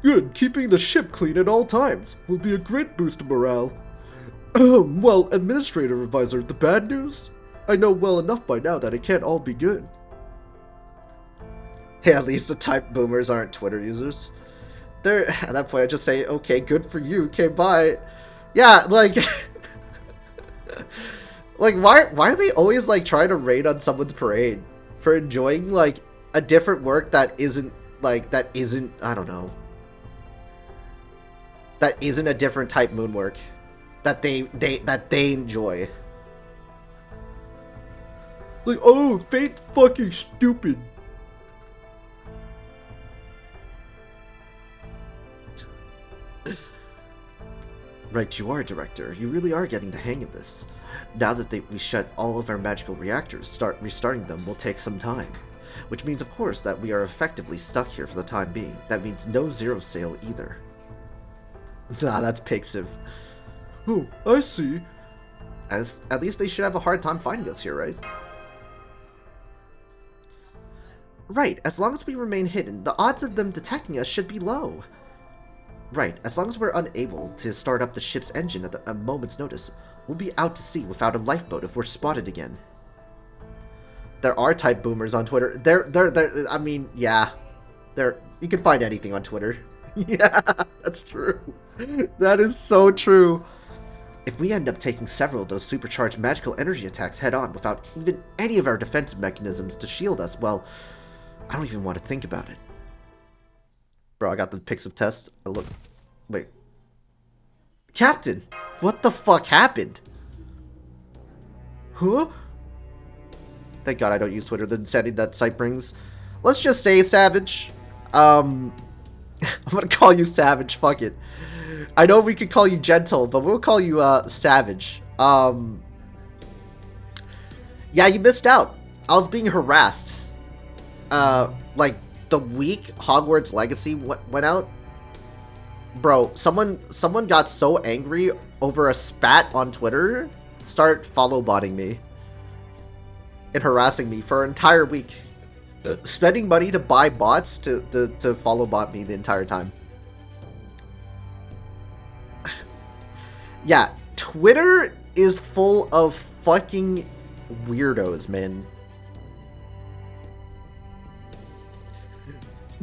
Good, keeping the ship clean at all times will be a great boost to morale. Well, Administrator Advisor, the bad news? I know well enough by now that it can't all be good. Hey, at least the type boomers aren't Twitter users. They're, at that point, I just say, okay, good for you, okay, bye. Yeah, like... Like, why are they always, like, trying to raid on someone's parade? For enjoying, like, a different work that isn't, I don't know. That isn't a different type moon work. That they enjoy. Like, oh, Fate's fucking stupid. Right, you are, Director. You really are getting the hang of this. Now that we shut all of our magical reactors, restarting them will take some time. Which means, of course, that we are effectively stuck here for the time being. That means no zero sale either. Nah, that's Pixiv. Oh, I see. At least they should have a hard time finding us here, right? Right, as long as we remain hidden, the odds of them detecting us should be low. Right, as long as we're unable to start up the ship's engine at a moment's notice, we'll be out to sea without a lifeboat if we're spotted again. There are type boomers on Twitter. I mean, yeah. You can find anything on Twitter. Yeah, that's true. That is so true. If we end up taking several of those supercharged magical energy attacks head-on without even any of our defensive mechanisms to shield us, well, I don't even want to think about it. Bro, I got the Pixiv test. Look. Wait. Captain! What the fuck happened? Huh? Thank God I don't use Twitter. The insanity that site brings. Let's just say Savage. I'm gonna call you Savage. Fuck it. I know we could call you Gentle, but we'll call you Savage. Yeah, you missed out. I was being harassed. Like the week Hogwarts Legacy went out. Bro, someone got so angry over a spat on Twitter, start follow botting me and harassing me for an entire week, spending money to buy bots to follow bot me the entire time. Yeah, Twitter is full of fucking weirdos, man.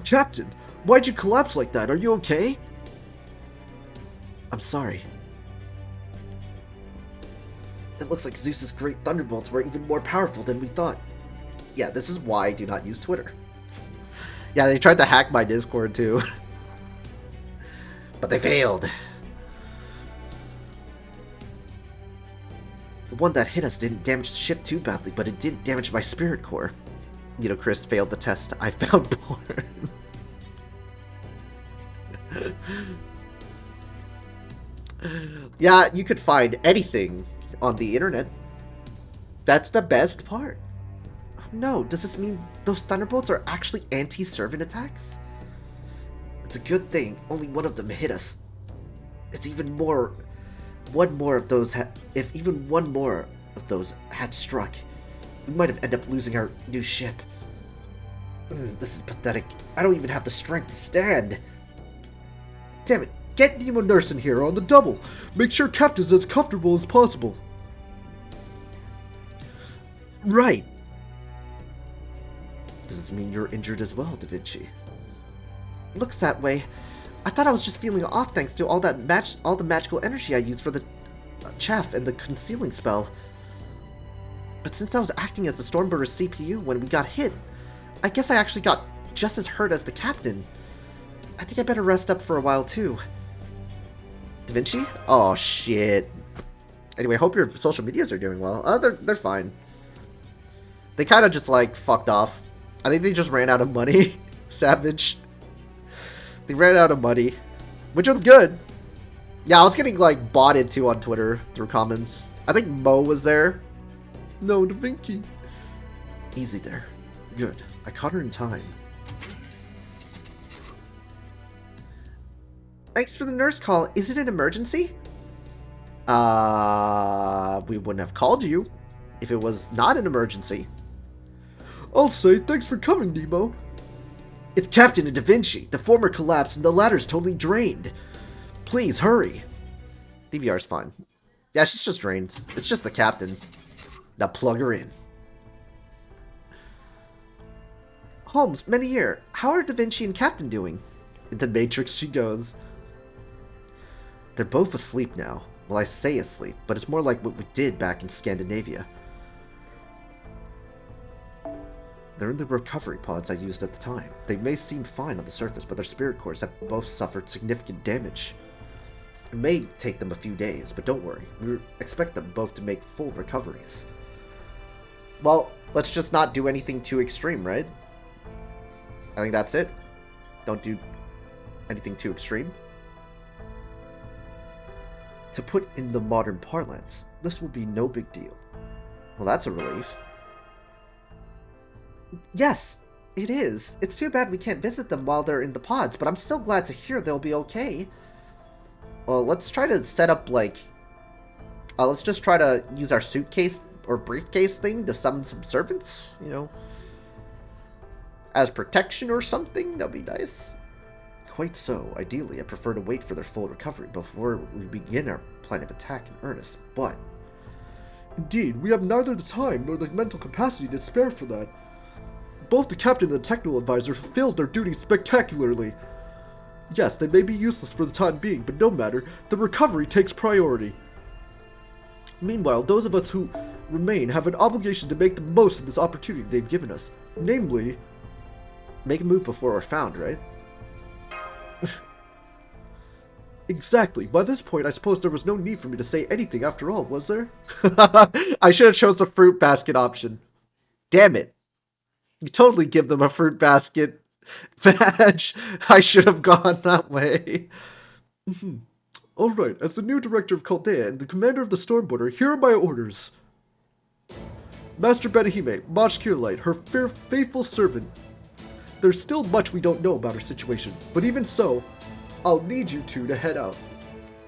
Captain, why'd you collapse like that? Are you okay? I'm sorry. It looks like Zeus's great thunderbolts were even more powerful than we thought. Yeah, this is why I do not use Twitter. Yeah, they tried to hack my Discord too. But they failed. The one that hit us didn't damage the ship too badly, but it did damage my spirit core. You know, Chris failed the test I found porn. Yeah, you could find anything on the internet. That's the best part. Oh no, does this mean those thunderbolts are actually anti-servant attacks? It's a good thing only one of them hit us. It's even more... If even one more of those had struck, we might have ended up losing our new ship. This is pathetic. I don't even have the strength to stand. Damn it. Get Nemo Nurse in here on the double. Make sure Captain's as comfortable as possible. Right. Does this mean you're injured as well, Da Vinci? Looks that way. I thought I was just feeling off thanks to all the magical energy I used for the chaff and the concealing spell. But since I was acting as the Stormbirder's CPU when we got hit, I guess I actually got just as hurt as the captain. I think I better rest up for a while too. Da Vinci? Oh shit. Anyway, I hope your social medias are doing well. They're fine. They kind of just like fucked off. I think they just ran out of money. Savage. They ran out of money, which was good. Yeah, I was getting like botted too on Twitter through comments. I think Mo was there. No, Da Vinci. Easy there. Good. I caught her in time. Thanks for the nurse call. Is it an emergency? We wouldn't have called you if it was not an emergency. I'll say thanks for coming, Nemo. It's Captain and Da Vinci. The former collapsed and the latter's totally drained. Please, hurry. DVR's fine. Yeah, she's just drained. It's just the captain. Now plug her in. Holmes, many here. How are Da Vinci and Captain doing? In the Matrix she goes. They're both asleep now. Well, I say asleep, but it's more like what we did back in Scandinavia. They're in the recovery pods I used at the time. They may seem fine on the surface, but their spirit cores have both suffered significant damage. It may take them a few days, but don't worry. We expect them both to make full recoveries. Well, let's just not do anything too extreme, right? I think that's it. Don't do anything too extreme. To put in the modern parlance, this will be no big deal. Well, that's a relief. Yes, it is. It's too bad we can't visit them while they're in the pods, but I'm still glad to hear they'll be okay. Well, let's try to set up, like... let's just try to use our suitcase or briefcase thing to summon some servants, you know. As protection or something, that'd be nice. Quite so. Ideally, I prefer to wait for their full recovery before we begin our plan of attack in earnest, but... Indeed, we have neither the time nor the mental capacity to spare for that. Both the captain and the technical advisor fulfilled their duties spectacularly. Yes, they may be useless for the time being, but no matter, the recovery takes priority. Meanwhile, those of us who remain have an obligation to make the most of this opportunity they've given us. Namely... Make a move before we're found, right? Exactly. By this point, I suppose there was no need for me to say anything after all, was there? I should have chose the fruit basket option. Damn it. You totally give them a fruit basket badge. I should have gone that way. Alright, as the new director of Chaldea and the commander of the Stormbirder, here are my orders. Master Benahime, Maj Kirlight, her faithful servant. There's still much we don't know about her situation, but even so, I'll need you two to head out.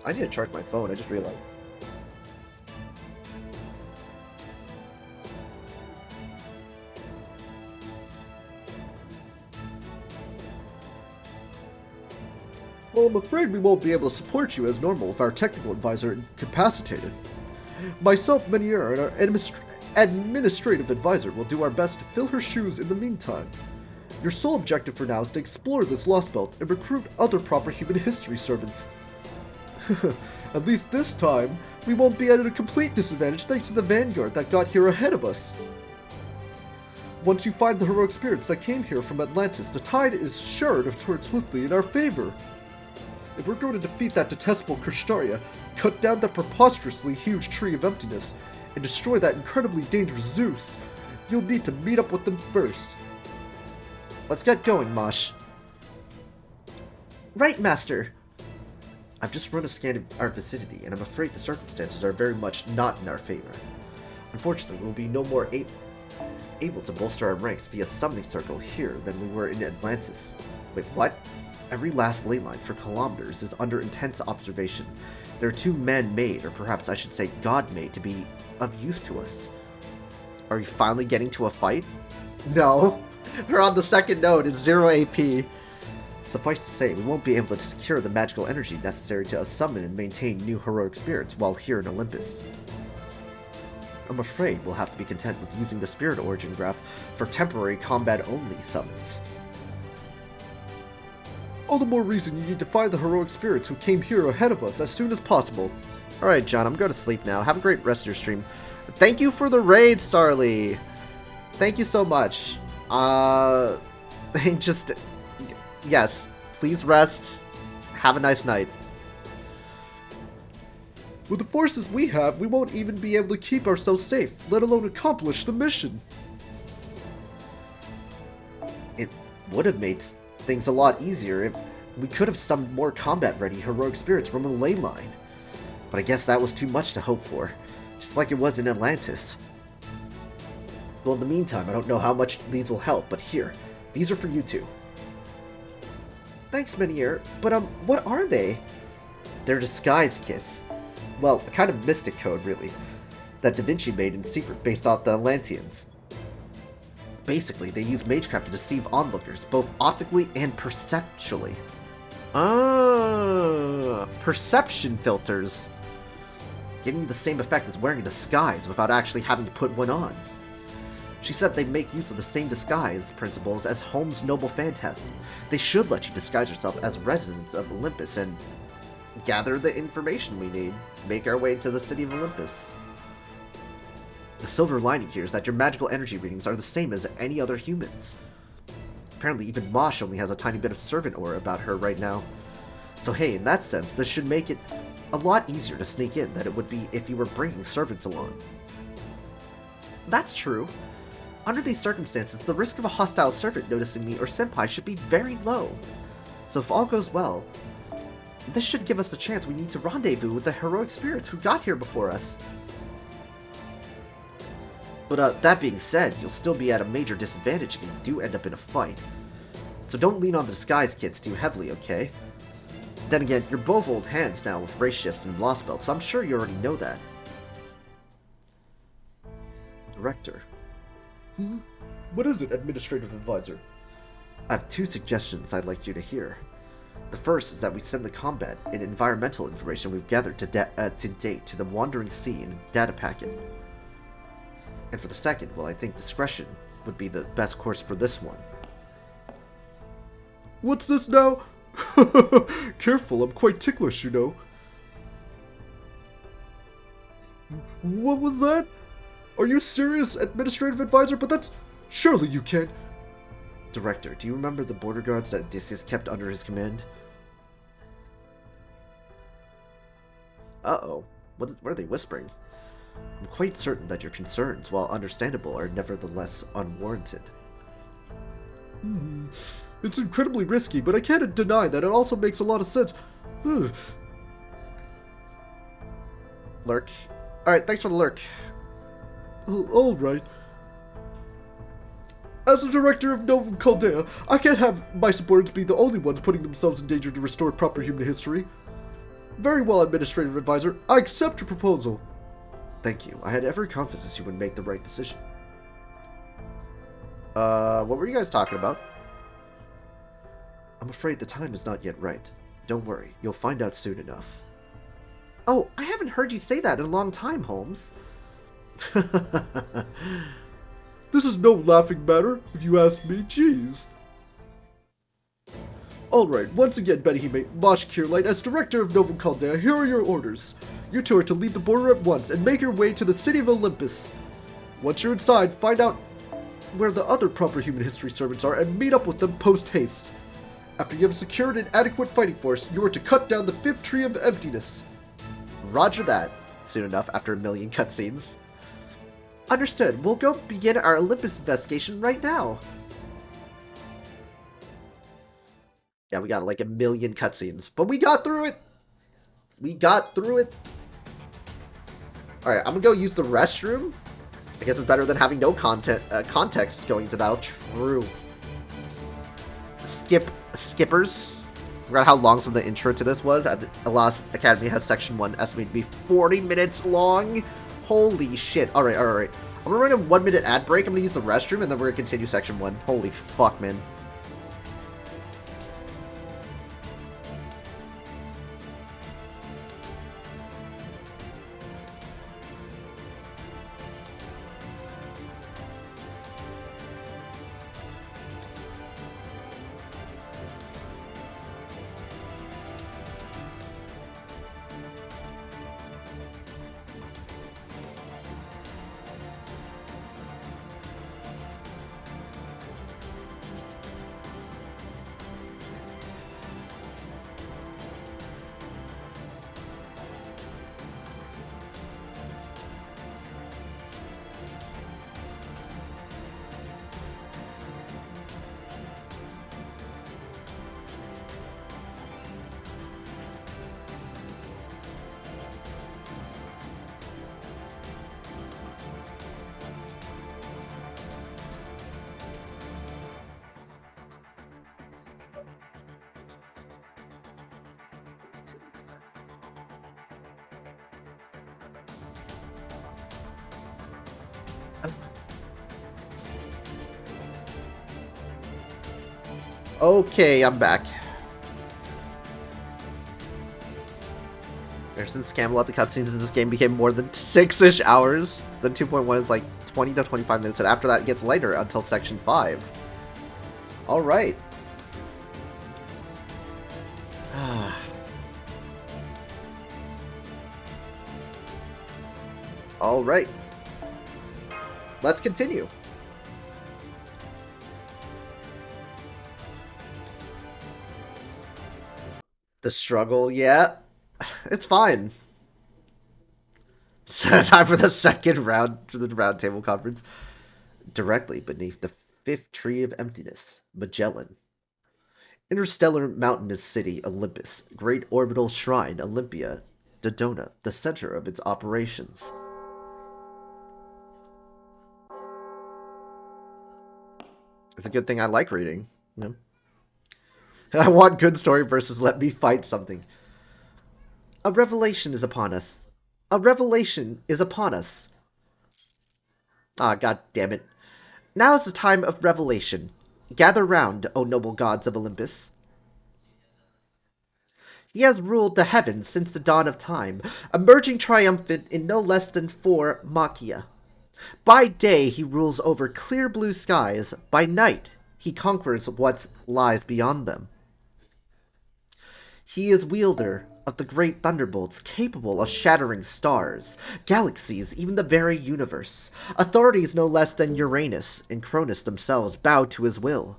I need to charge my phone, I just realized. Well, I'm afraid we won't be able to support you as normal if our technical advisor is incapacitated. Myself, Menier, and our administrative advisor will do our best to fill her shoes in the meantime. Your sole objective for now is to explore this Lost Belt and recruit other proper human history servants. At least this time, we won't be at a complete disadvantage thanks to the vanguard that got here ahead of us. Once you find the heroic spirits that came here from Atlantis, the tide is sure to turn swiftly in our favor. If we're going to defeat that detestable Krishtaria, cut down that preposterously huge tree of emptiness, and destroy that incredibly dangerous Zeus, you'll need to meet up with them first. Let's get going, Mosh. Right, Master. I've just run a scan of our vicinity, and I'm afraid the circumstances are very much not in our favor. Unfortunately, we'll be no more able to bolster our ranks via summoning circle here than we were in Atlantis. Wait, what? Every last ley line for kilometers is under intense observation. They're too man-made, or perhaps I should say God-made, to be of use to us. Are we finally getting to a fight? No. We're on the second node, it's 0 AP. Suffice to say, we won't be able to secure the magical energy necessary to summon and maintain new heroic spirits while here in Olympus. I'm afraid we'll have to be content with using the spirit origin graph for temporary combat-only summons. All the more reason you need to find the heroic spirits who came here ahead of us as soon as possible. Alright, John, I'm going to sleep now. Have a great rest of your stream. Thank you for the raid, Starly! Thank you so much. Yes, please rest. Have a nice night. With the forces we have, we won't even be able to keep ourselves safe, let alone accomplish the mission. It would have made things a lot easier if we could have summoned more combat-ready heroic spirits from a ley line. But I guess that was too much to hope for, just like it was in Atlantis. Well, in the meantime, I don't know how much these will help, but here, these are for you two. Thanks, Menier, but what are they? They're disguise kits. Well, a kind of mystic code, really, that Da Vinci made in secret based off the Atlanteans. Basically, they use magecraft to deceive onlookers, both optically and perceptually. Perception filters. Giving you the same effect as wearing a disguise without actually having to put one on. She said they make use of the same disguise principles as Holmes' noble phantasm. They should let you disguise yourself as residents of Olympus and gather the information we need. Make our way to the city of Olympus. The silver lining here is that your magical energy readings are the same as any other humans. Apparently even Mosh only has a tiny bit of servant aura about her right now. So hey, in that sense, this should make it a lot easier to sneak in than it would be if you were bringing servants along. That's true. Under these circumstances, the risk of a hostile servant noticing me or senpai should be very low. So if all goes well, this should give us the chance we need to rendezvous with the heroic spirits who got here before us. But that being said, you'll still be at a major disadvantage if you do end up in a fight. So don't lean on the disguise kits too heavily, okay? Then again, you're both old hands now with race shifts and Lostbelt, so I'm sure you already know that. Director. What is it, Administrative Advisor? I have two suggestions I'd like you to hear. The first is that we send the combat and environmental information we've gathered to date to the Wandering Sea in a data packet. And for the second, well, I think discretion would be the best course for this one. What's this now? Careful, I'm quite ticklish, you know. What was that? Are you serious, Administrative Advisor? But that's... Surely you can't... Director, do you remember the border guards that Odysseus kept under his command? Uh-oh. What are they whispering? I'm quite certain that your concerns, while understandable, are nevertheless unwarranted. It's incredibly risky, but I can't deny that it also makes a lot of sense. Lurk. Alright, thanks for the lurk. Alright. As the director of Novum Chaldea, I can't have my subordinates be the only ones putting themselves in danger to restore proper human history. Very well, Administrative Advisor. I accept your proposal. Thank you. I had every confidence you would make the right decision. What were you guys talking about? I'm afraid the time is not yet right. Don't worry, you'll find out soon enough. Oh, I haven't heard you say that in a long time, Holmes. This is no laughing matter, if you ask me, jeez. Alright, once again, Benihime, Mosh Curelight, as Director of Novum Caldea, here are your orders. You two are to leave the border at once and make your way to the city of Olympus. Once you're inside, find out where the other proper human history servants are and meet up with them post-haste. After you have secured an adequate fighting force, you are to cut down the 5th tree of emptiness. Roger that. Soon enough, after a million cutscenes. Understood. We'll go begin our Olympus investigation right now. Yeah, we got like a million cutscenes, but we got through it. We got through it. All right, I'm gonna go use the restroom. I guess it's better than having no context going into battle. True. Skippers. I forgot how long some of the intro to this was. Alas Academy has section 1 estimated to be 40 minutes long. Holy shit. All right. I'm gonna run a 1-minute ad break. I'm gonna use the restroom, and then we're gonna continue section 1. Holy fuck, man. Okay, I'm back. Ever since Camelot, the cutscenes in this game became more than 6-ish hours. Then 2.1 is like 20 to 25 minutes, and after that it gets lighter until section 5. Alright. Alright. Let's continue. The struggle, yeah. It's fine. So time for the second round, for the round table conference. Directly beneath the 5th tree of emptiness, Magellan. Interstellar mountainous city, Olympus. Great orbital shrine, Olympia. Dodona, the center of its operations. It's a good thing I like reading. You know? I want good story versus let me fight something. A revelation is upon us. A revelation is upon us. Ah, god damn it. Now is the time of revelation. Gather round, O noble gods of Olympus. He has ruled the heavens since the dawn of time, emerging triumphant in no less than 4 Machia. By day he rules over clear blue skies, by night he conquers what lies beyond them. He is wielder of the great thunderbolts capable of shattering stars, galaxies, even the very universe. Authorities no less than Uranus and Cronus themselves bow to his will.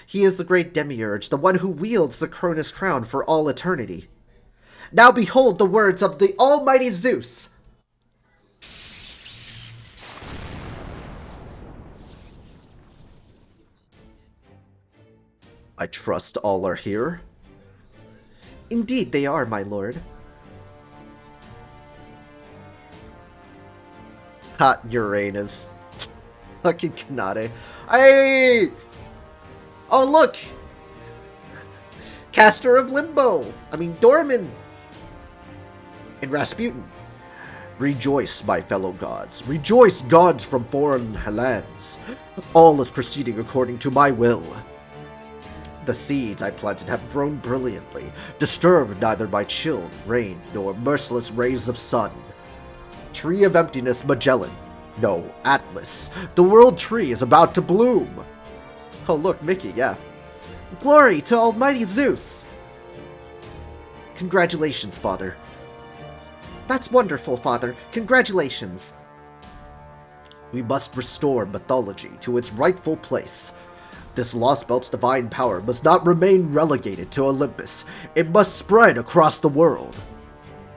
He is the great demiurge, the one who wields the Cronus crown for all eternity. Now behold the words of the almighty Zeus! I trust all are here? Indeed they are, my lord. Hot Uranus. Fucking Kanade. Hey! Oh, look! Caster of Limbo! Dorman! And Rasputin. Rejoice, my fellow gods. Rejoice, gods from foreign lands. All is proceeding according to my will. The seeds I planted have grown brilliantly, disturbed neither by chill, rain, nor merciless rays of sun. Tree of Emptiness, Magellan. No, Atlas. The world tree is about to bloom. Oh look, Mickey, yeah. Glory to Almighty Zeus! Congratulations, Father. That's wonderful, Father. Congratulations. We must restore mythology to its rightful place. This Lostbelt's divine power must not remain relegated to Olympus. It must spread across the world.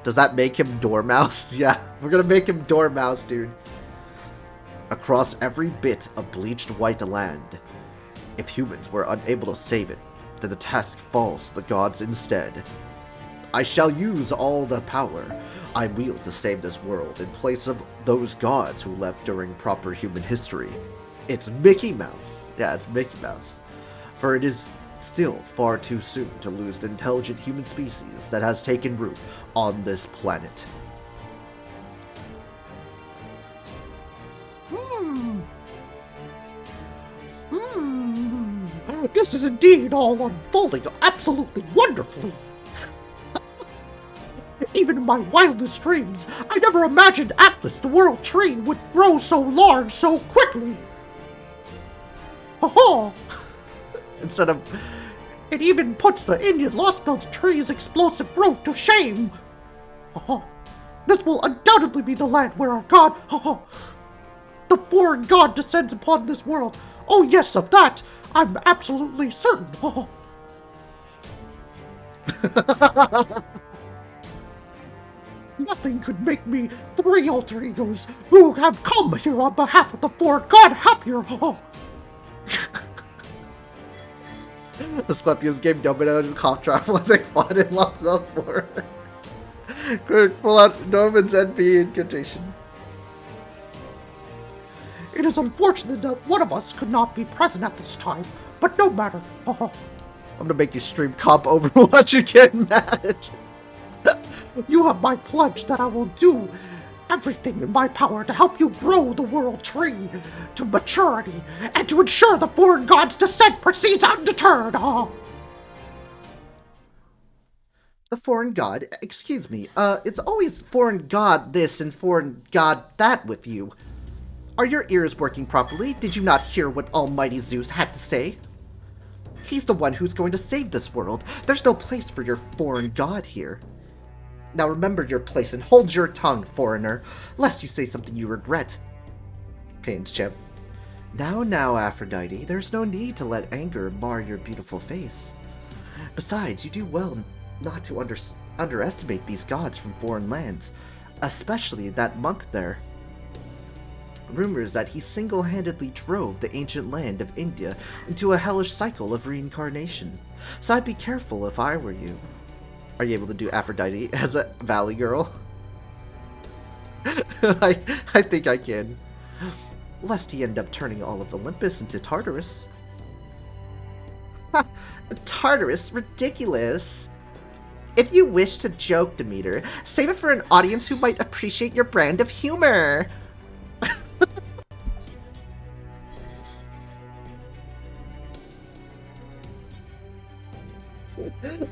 Does that make him Dormouse? Yeah, we're gonna make him Dormouse, dude. Across every bit of bleached white land. If humans were unable to save it, then the task falls to the gods instead. I shall use all the power I wield to save this world in place of those gods who left during proper human history. It's Mickey Mouse. Yeah, it's Mickey Mouse. For it is still far too soon to lose the intelligent human species that has taken root on this planet. This is indeed all unfolding absolutely wonderfully. Even in my wildest dreams, I never imagined Atlas, the world tree, would grow so large so quickly. Ha-ha! Instead of... It even puts the Indian Lostbelt tree's explosive growth to shame. Ha-ha! This will undoubtedly be the land where our god, ha-ha, the foreign god descends upon this world. Oh yes, of that, I'm absolutely certain. Ha-ha. Nothing could make me 3 alter egos who have come here on behalf of the foreign god happier. The Scorpions gave Domino and Cough Drop when they fought in Lostbelt 4. Quick, pull out Norman's NP incantation. It is unfortunate that one of us could not be present at this time, but no matter. I'm gonna make you stream comp Overwatch again, mad. You have my pledge that I will do everything in my power to help you grow the world tree to maturity and to ensure the foreign god's descent proceeds undeterred. The foreign god? Excuse me, it's always foreign god this and foreign god that with you. Are your ears working properly? Did you not hear what Almighty Zeus had to say? He's the one who's going to save this world. There's no place for your foreign god here. Now remember your place and hold your tongue, foreigner, lest you say something you regret. Pains Chip. Now, Aphrodite, there's no need to let anger mar your beautiful face. Besides, you do well not to underestimate these gods from foreign lands, especially that monk there. Rumors that he single-handedly drove the ancient land of India into a hellish cycle of reincarnation, so I'd be careful if I were you. Are you able to do Aphrodite as a Valley Girl? I think I can. Lest he end up turning all of Olympus into Tartarus. Tartarus? Ridiculous. If you wish to joke, Demeter, save it for an audience who might appreciate your brand of humor.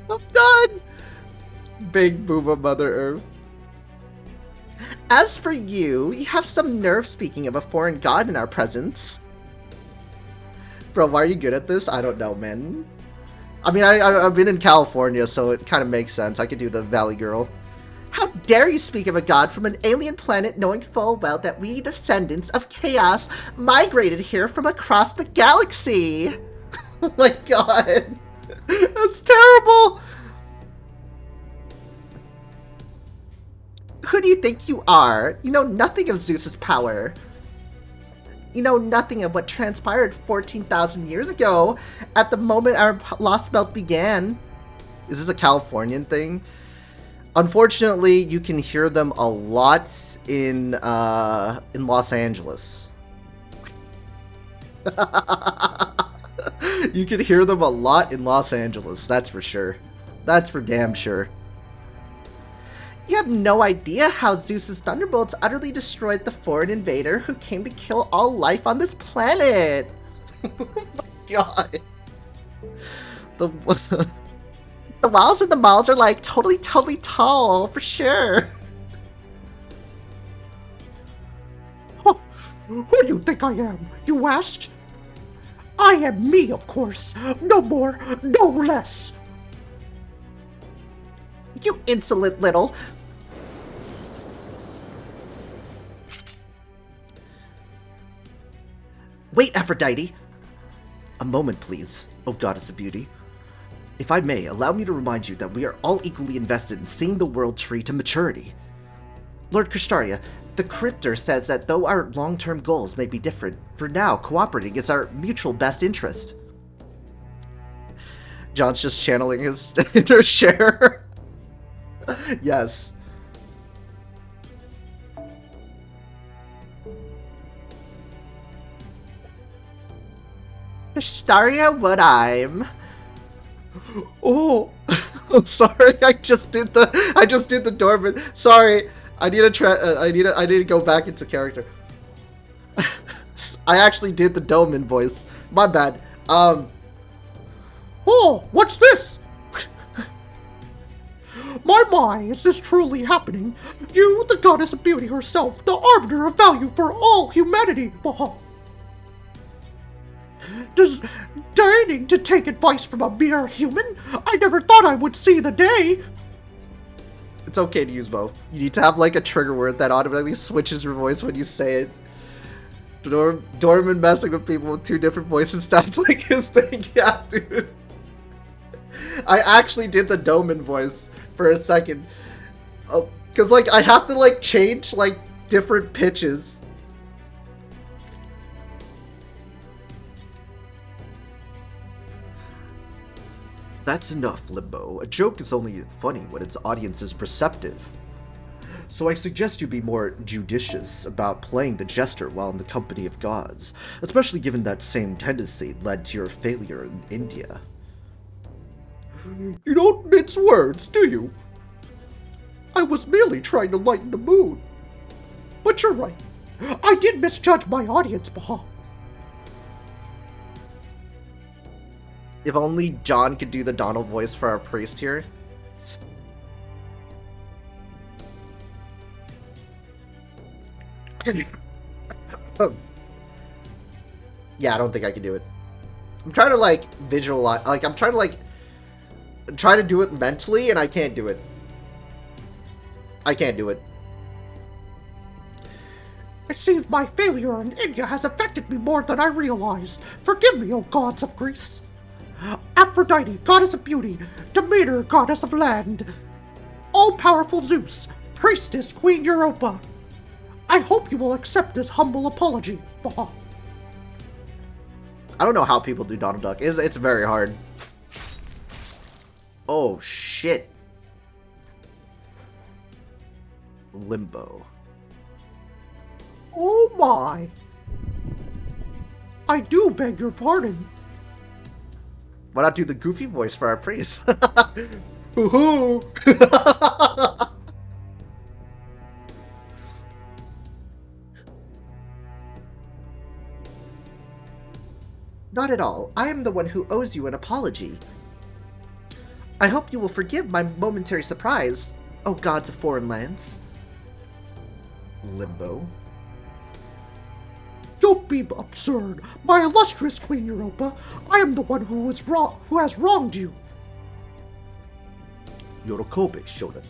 I'm done! Big Booba Mother Earth. As for you, you have some nerve speaking of a foreign god in our presence. Bro, why are you good at this? I don't know, man. I mean, I've been in California, so it kind of makes sense. I could do the Valley Girl. How dare you speak of a god from an alien planet knowing full well that we descendants of chaos migrated here from across the galaxy? Oh my god. That's terrible! Who do you think you are? You know nothing of Zeus's power. You know nothing of what transpired 14,000 years ago at the moment our Lostbelt began. Is this a Californian thing? Unfortunately, you can hear them a lot in Los Angeles. You can hear them a lot in Los Angeles, that's for sure. That's for damn sure. You have no idea how Zeus's thunderbolts utterly destroyed the foreign invader who came to kill all life on this planet. Oh my god. The walls in the malls are like totally tall, for sure. Who do you think I am? You asked? I am me, of course. No more, no less. You insolent little... Wait, Aphrodite! A moment, please, O Goddess of Beauty. If I may, allow me to remind you that we are all equally invested in seeing the world tree to maturity. Lord Krishtaria, the Cryptor says that though our long-term goals may be different, for now, cooperating is our mutual best interest. John's just channeling his inner share. Yes. Krishtaria, what I'm... Oh, I'm sorry. I just did the Dorman. Sorry. I need to go back into character. I actually did the Doman voice. My bad. Oh, what's this? My, is this truly happening? You, the Goddess of Beauty herself, the arbiter of value for all humanity. Deigning to take advice from a mere human? I never thought I would see the day. It's okay to use both. You need to have like a trigger word that automatically switches your voice when you say it. Dorman messing with people with two different voices sounds like his thing. Yeah, dude. I actually did the Doman voice for a second. Because like I have to like change like different pitches. That's enough, Limbo. A joke is only funny when its audience is perceptive. So I suggest you be more judicious about playing the jester while in the company of gods, especially given that same tendency led to your failure in India. You don't mince words, do you? I was merely trying to lighten the mood. But you're right. I did misjudge my audience, Baha. If only John could do the Donald voice for our priest here. Yeah, I don't think I can do it. I'm trying to like visualize, like I'm trying to like try to do it mentally, and I can't do it. I can't do it. It seems my failure in India has affected me more than I realized. Forgive me, O gods of Greece. Aphrodite, goddess of beauty, Demeter, goddess of land, all-powerful Zeus, priestess, Queen Europa. I hope you will accept this humble apology, Baha. I don't know how people do Donald Duck. It's very hard. Oh, shit. Limbo. Oh my. I do beg your pardon. Why not do the goofy voice for our priest? Hoo-hoo! Not at all. I am the one who owes you an apology. I hope you will forgive my momentary surprise, O gods of foreign lands. Limbo. Don't be absurd. My illustrious Queen Europa, I am the one who has wronged you. Yorokobik Shodan.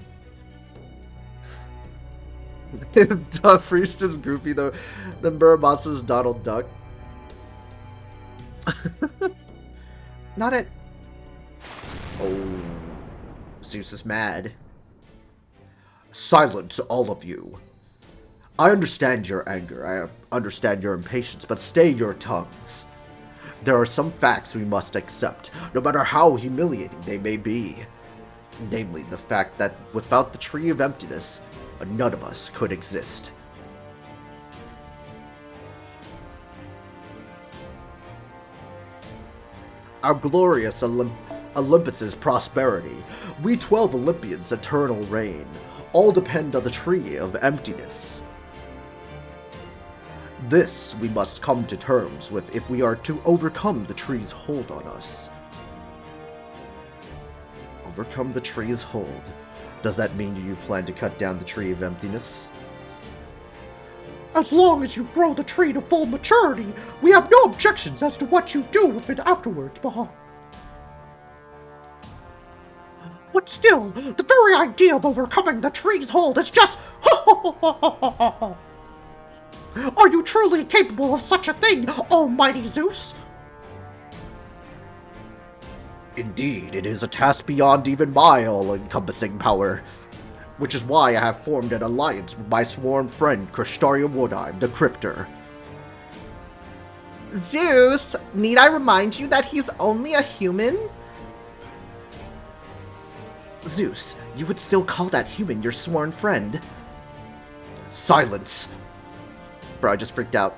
The priest is goofy though. The Muramasa's Donald Duck. Not at... Oh, Zeus is mad. Silence, all of you. I understand your anger, I understand your impatience, but stay your tongues. There are some facts we must accept, no matter how humiliating they may be. Namely, the fact that without the Tree of Emptiness, none of us could exist. Our glorious Olympus's prosperity, we 12 Olympians' eternal reign, all depend on the Tree of Emptiness. This we must come to terms with if we are to overcome the tree's hold on us. Overcome the tree's hold? Does that mean you plan to cut down the Tree of Emptiness? As long as you grow the tree to full maturity, we have no objections as to what you do with it afterwards, Baha. But still, the very idea of overcoming the tree's hold is just Are you truly capable of such a thing, almighty Zeus? Indeed, it is a task beyond even my all-encompassing power. Which is why I have formed an alliance with my sworn friend, Pt.1, the Cryptor. Zeus, need I remind you that he's only a human? Zeus, you would still call that human your sworn friend? Silence! Bro, I just freaked out.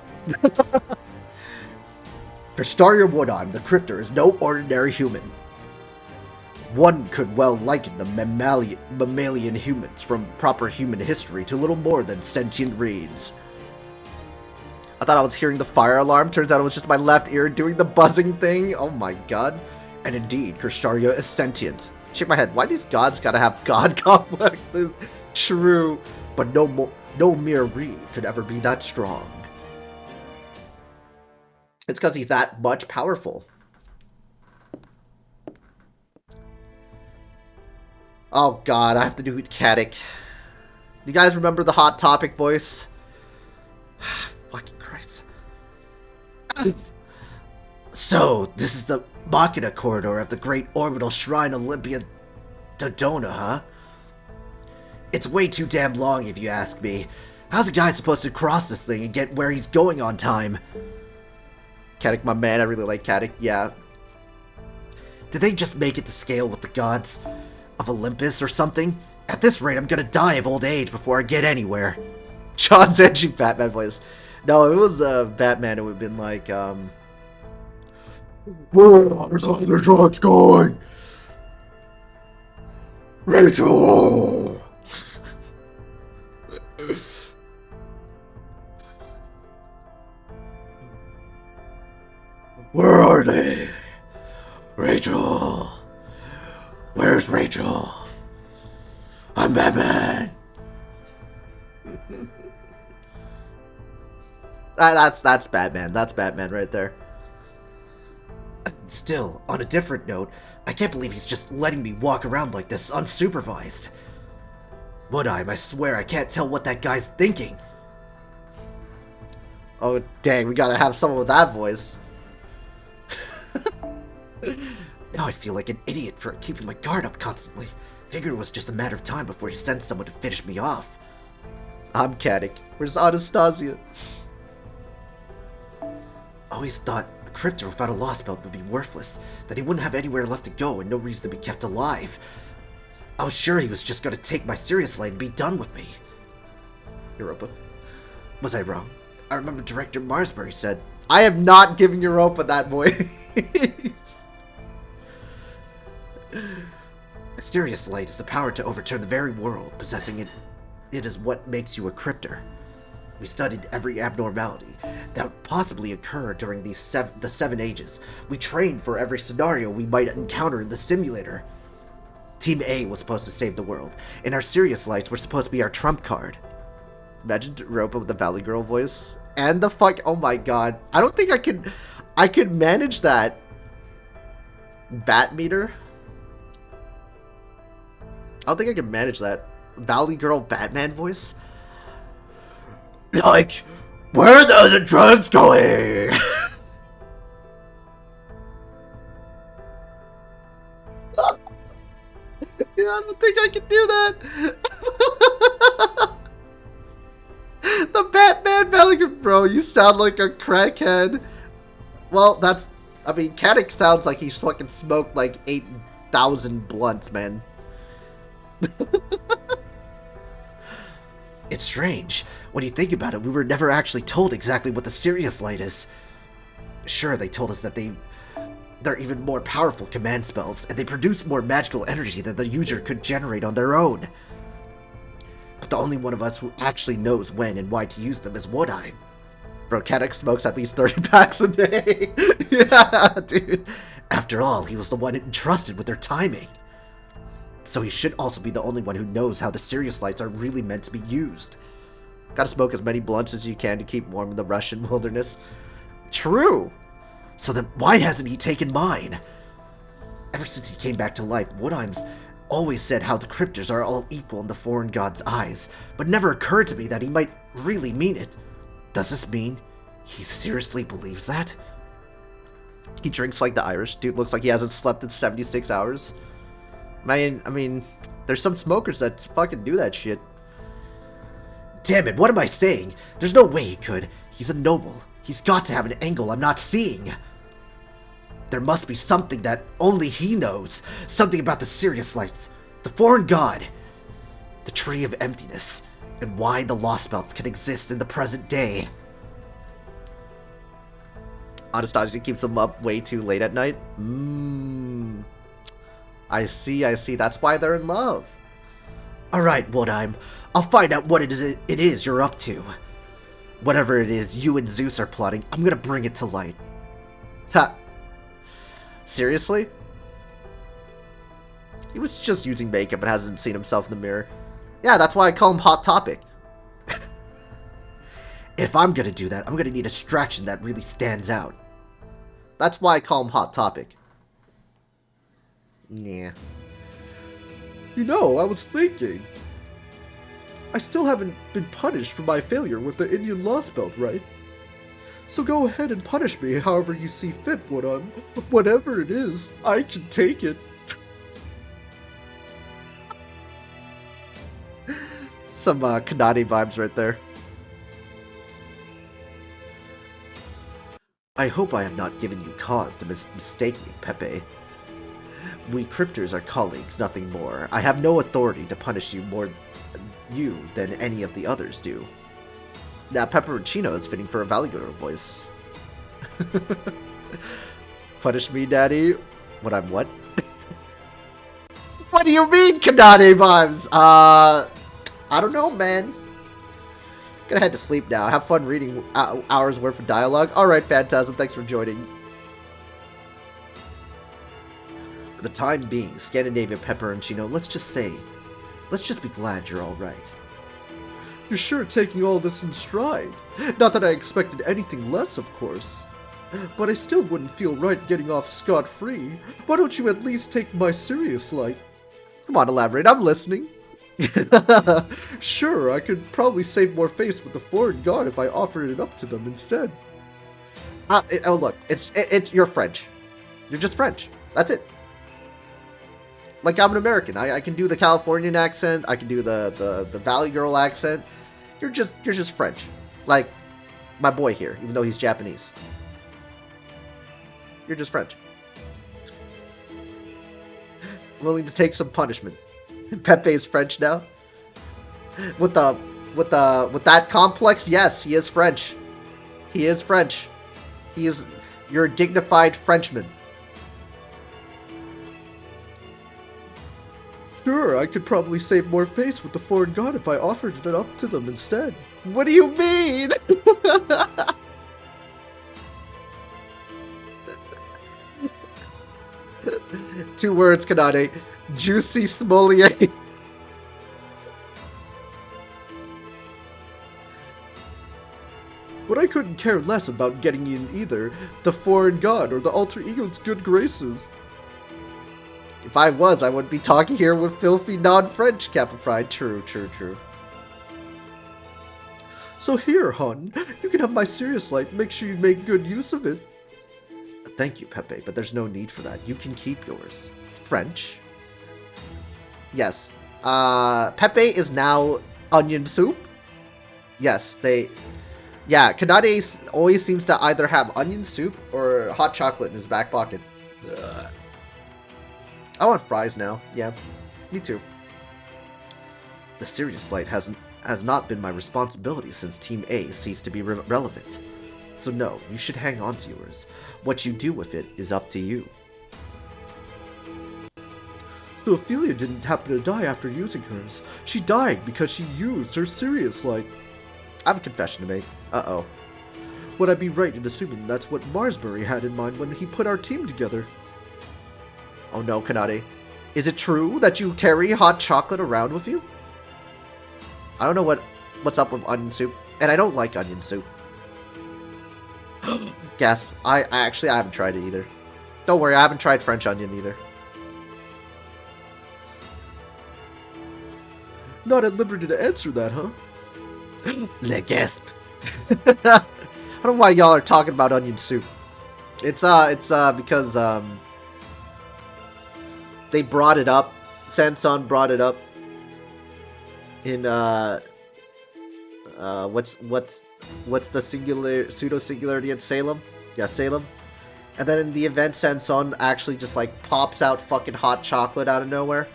Pt.1, the Cryptor, is no ordinary human. One could well liken the mammalian humans from proper human history to little more than sentient reeds. I thought I was hearing the fire alarm. Turns out it was just my left ear doing the buzzing thing. Oh my god. And indeed, Kt is sentient. Shake my head. Why these gods gotta have god complexes? True. But no mere reed could ever be that strong. It's because he's that much powerful. Oh god, I have to do Katic. You guys remember the Hot Topic voice? Fucking Christ. So, this is the Machina corridor of the great orbital shrine Olympia Dodona, huh? It's way too damn long if you ask me. How's a guy supposed to cross this thing and get where he's going on time? Katic, my man, I really like Katic, yeah. Did they just make it to scale with the gods of Olympus or something? At this rate, I'm gonna die of old age before I get anywhere. John's edgy Batman voice. No, it was Batman. It would have been like, Where are the drugs going? Rachel! Where are they? Rachel! Where's Rachel? I'm Batman! That's Batman. That's Batman right there. Still, on a different note, I can't believe he's just letting me walk around like this unsupervised. Woodheim, I swear I can't tell what that guy's thinking. Oh, dang, we gotta have someone with that voice. Now I feel like an idiot for keeping my guard up constantly. Figured it was just a matter of time before he sent someone to finish me off. I'm Katic. Where's Anastasia? Always thought a Cryptor without a Lostbelt would be worthless, that he wouldn't have anywhere left to go and no reason to be kept alive. I was sure he was just gonna take my Sirius light and be done with me. Europa. Was I wrong? I remember Director Marsbury said, I am not giving Europa that voice. Mysterious light is the power to overturn the very world. Possessing it is what makes you a Cryptor. We studied every abnormality that would possibly occur during the 7 ages. We trained for every scenario we might encounter in the simulator. Team A was supposed to save the world, and our Sirius lights were supposed to be our trump card. Imagine Europa with the Valley Girl voice. And the fuck, oh my god. I don't think I could manage that. Bat meter? I don't think I can manage that. Valley Girl Batman voice? Like, where are the drugs going? Yeah, I don't think I can do that. The Batman Valley Girl. Bro, you sound like a crackhead. Well, that's... I mean, Katic sounds like he's fucking smoked like 8,000 blunts, man. It's strange. When you think about it, we were never actually told exactly what the Sirius light is. Sure, they told us that they're even more powerful command spells, and they produce more magical energy than the user could generate on their own. But the only one of us who actually knows when and why to use them is Woodheim. Bro, Katic smokes at least 30 packs a day. Yeah, dude. After all, he was the one entrusted with their timing. So he should also be the only one who knows how the Sirius lights are really meant to be used. Gotta smoke as many blunts as you can to keep warm in the Russian wilderness. True! So then why hasn't he taken mine? Ever since he came back to life, Woodheim's always said how the cryptors are all equal in the foreign god's eyes, but never occurred to me that he might really mean it. Does this mean he seriously believes that? He drinks like the Irish. Dude looks like he hasn't slept in 76 hours. I mean, there's some smokers that fucking do that shit. Damn it, what am I saying? There's no way he could. He's a noble. He's got to have an angle I'm not seeing. There must be something that only he knows. Something about the Sirius lights, the foreign god, the tree of emptiness, and why the Lostbelts can exist in the present day. Anastasia keeps them up way too late at night. I see. That's why they're in love. Alright, Woodheim. I'll find out what it is you're up to. Whatever it is you and Zeus are plotting, I'm gonna bring it to light. Ha. Seriously? He was just using makeup and hasn't seen himself in the mirror. Yeah, that's why I call him Hot Topic. If I'm gonna do that, I'm gonna need a distraction that really stands out. That's why I call him Hot Topic. Yeah. You know, I was thinking. I still haven't been punished for my failure with the Indian Lostbelt, right? So go ahead and punish me however you see fit, Woodheim. Whatever it is, I can take it. Some Kanade vibes right there. I hope I have not given you cause to mistake me, Pepe. We cryptors are colleagues, nothing more. I have no authority to punish you more than any of the others do. Now, Pepperoncino is fitting for a Valley Girl voice. Punish me, Daddy? What I'm what? What do you mean, Kanade vibes? I don't know, man. Gonna head to sleep now. Have fun reading hours worth of dialogue. Alright, Phantasm, thanks for joining. For the time being, Scandinavian Pepperoncino, let's just be glad you're alright. You're sure taking all this in stride. Not that I expected anything less, of course. But I still wouldn't feel right getting off scot-free. Why don't you at least take my serious light? Come on, elaborate. I'm listening. Sure, I could probably save more face with the foreign god if I offered it up to them instead. Oh, look. You're French. You're just French. That's it. Like, I'm an American. I can do the Californian accent. I can do the Valley Girl accent. You're just French. Like my boy here, even though he's Japanese. You're just French. Willing to take some punishment. Pepe is French now. With that complex, yes, he is French. He is French. He is your dignified Frenchman. Sure, I could probably save more face with the foreign god if I offered it up to them instead. What do you mean? Two words, Kanade. Juicy Smolier. But I couldn't care less about getting in either the foreign god or the alter ego's good graces. If I was, I wouldn't be talking here with filthy non-French, Kappa Pride. True. So here, hon, you can have my serious light. Make sure you make good use of it. Thank you, Pepe, but there's no need for that. You can keep yours. French? Yes. Pepe is now onion soup? Yes, yeah, Kanade always seems to either have onion soup or hot chocolate in his back pocket. Ugh. I want fries now. Yeah, me too. The serious light has not been my responsibility since Team A ceased to be relevant. So no, you should hang on to yours. What you do with it is up to you. So Ophelia didn't happen to die after using hers. She died because she used her serious light. I have a confession to make. Uh-oh. Would I be right in assuming that's what Marsbury had in mind when he put our team together? Oh no, Kanade. Is it true that you carry hot chocolate around with you? I don't know what what's up with onion soup. And I don't like onion soup. Gasp. I haven't tried it either. Don't worry, I haven't tried French onion either. Not at liberty to answer that, huh? Le gasp. I don't know why y'all are talking about onion soup. It's because they brought it up. Sanson brought it up in what's the pseudo singularity in Salem? Yeah, Salem. And then in the event, Sanson actually just like pops out fucking hot chocolate out of nowhere.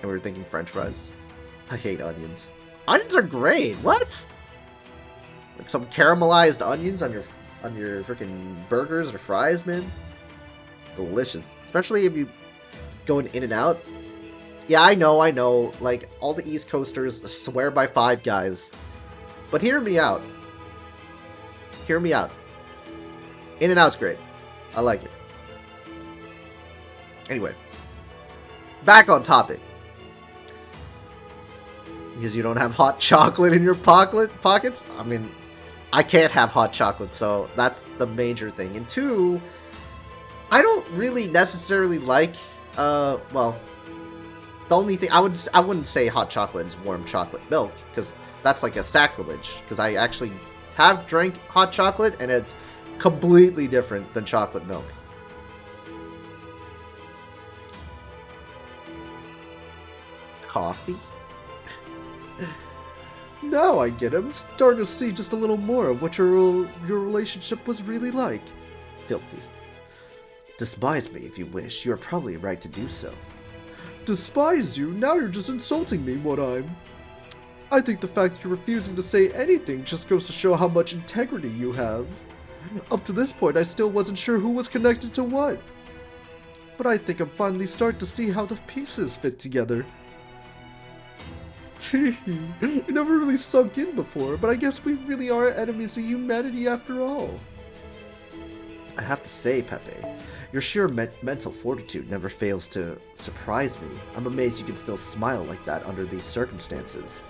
And we were thinking French fries. I hate onions. Onions are great. What? Like some caramelized onions on your freaking burgers or fries, man. Delicious. Especially if you going in and out. Yeah, I know. Like, all the East Coasters swear by Five Guys. But hear me out. Hear me out. In and Out's great. I like it. Anyway. Back on topic. Because you don't have hot chocolate in your pockets? I mean, I can't have hot chocolate, so that's the major thing. And two, I don't really necessarily like, well, the only thing, I wouldn't say hot chocolate is warm chocolate milk, because that's like a sacrilege, because I actually have drank hot chocolate, and it's completely different than chocolate milk. Coffee? Now I get it. I'm starting to see just a little more of what your relationship was really like. Filthy. Despise me if you wish. You're probably right to do so. Despise you? Now you're just insulting me, what I'm. I think the fact that you're refusing to say anything just goes to show how much integrity you have. Up to this point, I still wasn't sure who was connected to what. But I think I'm finally starting to see how the pieces fit together. It never really sunk in before, but I guess we really are enemies of humanity after all. I have to say, Pepe, your sheer mental fortitude never fails to surprise me. I'm amazed you can still smile like that under these circumstances.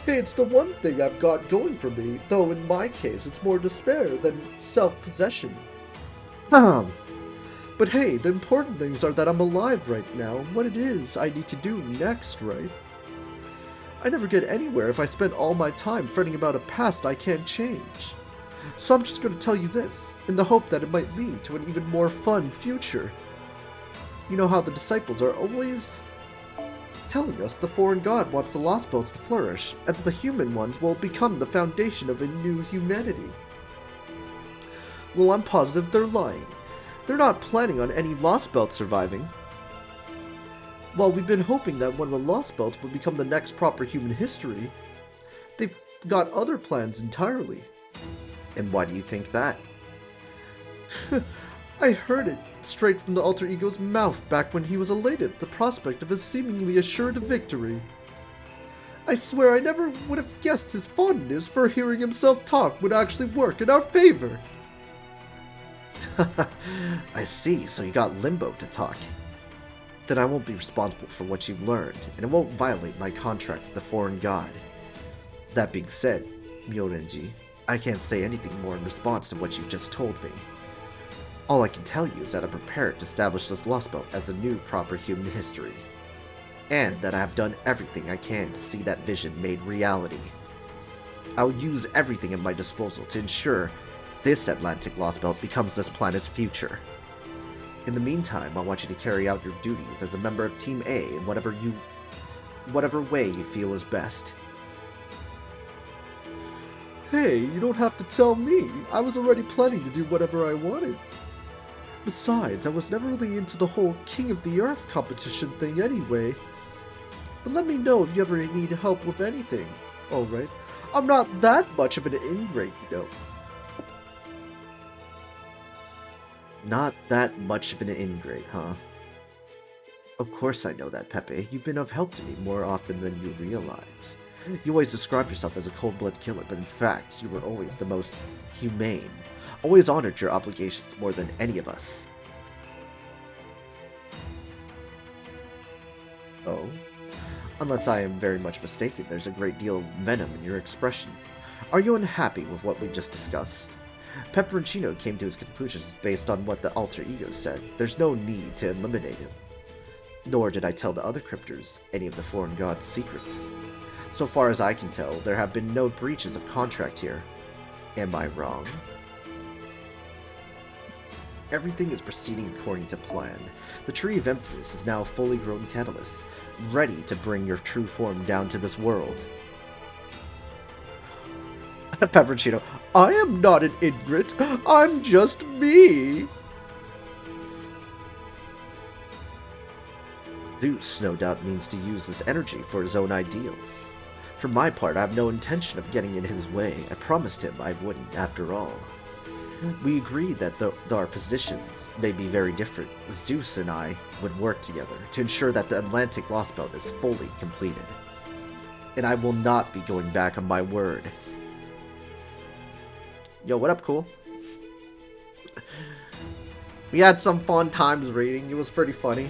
Hey, it's the one thing I've got going for me, though in my case it's more despair than self-possession. But hey, the important things are that I'm alive right now, and what it is I need to do next, right? I never get anywhere if I spend all my time fretting about a past I can't change. So I'm just going to tell you this, in the hope that it might lead to an even more fun future. You know how the disciples are always telling us the foreign god wants the Lostbelts to flourish, and that the human ones will become the foundation of a new humanity. Well, I'm positive they're lying. They're not planning on any Lostbelts surviving. While we've been hoping that one of the Lostbelts would become the next proper human history, they've got other plans entirely. And why do you think that? I heard it straight from the alter ego's mouth back when he was elated at the prospect of his seemingly assured victory. I swear I never would have guessed his fondness for hearing himself talk would actually work in our favor. I see, so you got Limbo to talk. Then I won't be responsible for what you've learned, and it won't violate my contract with the foreign god. That being said, Myorenji, I can't say anything more in response to what you've just told me. All I can tell you is that I'm prepared to establish this Lostbelt as the new proper human history, and that I have done everything I can to see that vision made reality. I'll use everything at my disposal to ensure this Atlantic Lostbelt becomes this planet's future. In the meantime, I want you to carry out your duties as a member of Team A in whatever way you feel is best. Hey, you don't have to tell me. I was already planning to do whatever I wanted. Besides, I was never really into the whole King of the Earth competition thing anyway. But let me know if you ever need help with anything. Alright, I'm not that much of an ingrate, you know. Not that much of an ingrate, huh? Of course I know that, Pepe. You've been of help to me more often than you realize. You always described yourself as a cold-blooded killer, but in fact, you were always the most humane. Always honored your obligations more than any of us. Oh? Unless I am very much mistaken, there's a great deal of venom in your expression. Are you unhappy with what we just discussed? Pepperoncino came to his conclusions based on what the alter ego said. There's no need to eliminate him. Nor did I tell the other cryptors any of the foreign gods' secrets. So far as I can tell, there have been no breaches of contract here. Am I wrong? Everything is proceeding according to plan. The Tree of Emptiness is now a fully grown catalyst, ready to bring your true form down to this world. Pepperoncino, I am not an ingrate. I'm just me. Zeus no doubt means to use this energy for his own ideals. For my part, I have no intention of getting in his way. I promised him I wouldn't, after all. We agreed that though our positions may be very different, Zeus and I would work together to ensure that the Atlantic Lostbelt is fully completed. And I will not be going back on my word. Yo, what up, cool? We had some fun times reading. It was pretty funny.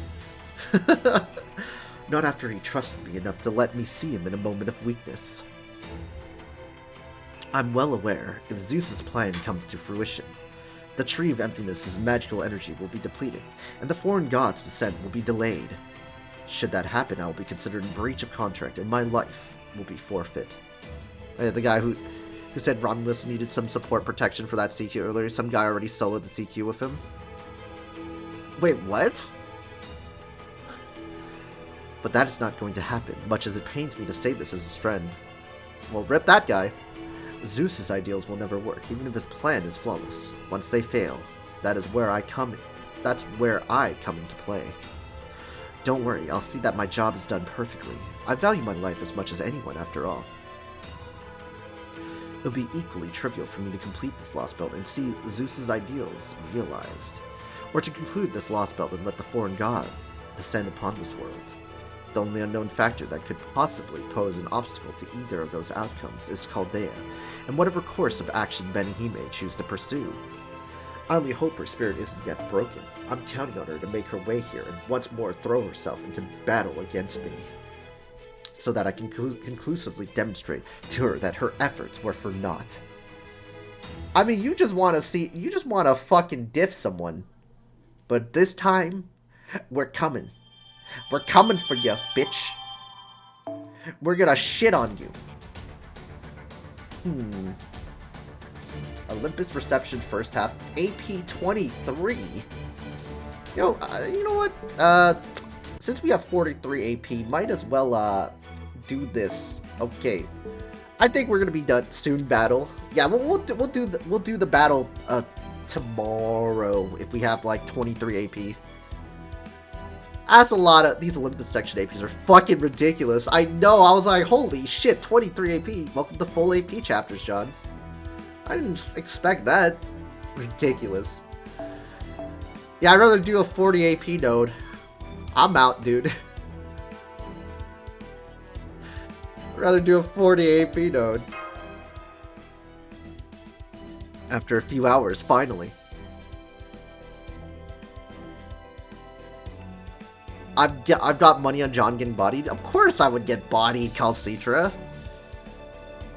Not after he trusted me enough to let me see him in a moment of weakness. I'm well aware, if Zeus's plan comes to fruition, the Tree of Emptiness's magical energy will be depleted, and the foreign god's descent will be delayed. Should that happen, I will be considered in breach of contract, and my life will be forfeit. The guy who said Romulus needed some support protection for that CQ earlier, some guy already soloed the CQ with him. Wait, what? But that is not going to happen, much as it pains me to say this as his friend. Well, rip that guy. Zeus's ideals will never work, even if his plan is flawless. Once they fail, that's where I come into play. Don't worry, I'll see that my job is done perfectly. I value my life as much as anyone, after all. It'll be equally trivial for me to complete this Lostbelt and see Zeus's ideals realized, or to conclude this Lostbelt and let the foreign god descend upon this world. The only unknown factor that could possibly pose an obstacle to either of those outcomes is Chaldea, and whatever course of action Benihime may choose to pursue. I only hope her spirit isn't yet broken. I'm counting on her to make her way here and once more throw herself into battle against me, so that I can conclusively demonstrate to her that her efforts were for naught. I mean, you just want to fucking diff someone. But this time, we're coming. We're coming for you, bitch. We're gonna shit on you. Olympus reception first half, AP 23. You know what? Since we have 43 AP, might as well do this. Okay, I think we're gonna be done soon. Battle. Yeah, we'll do the battle tomorrow if we have like 23 AP. That's a lot of these Olympus section APs are fucking ridiculous. I know. I was like, holy shit, 23 AP. Welcome to full AP chapters, John. I didn't expect that. Ridiculous. Yeah, I'd rather do a 40 AP node. I'm out, dude. I'd rather do a 40 AP node. After a few hours, finally. I've got money on John getting bodied. Of course I would get bodied, Calcitra.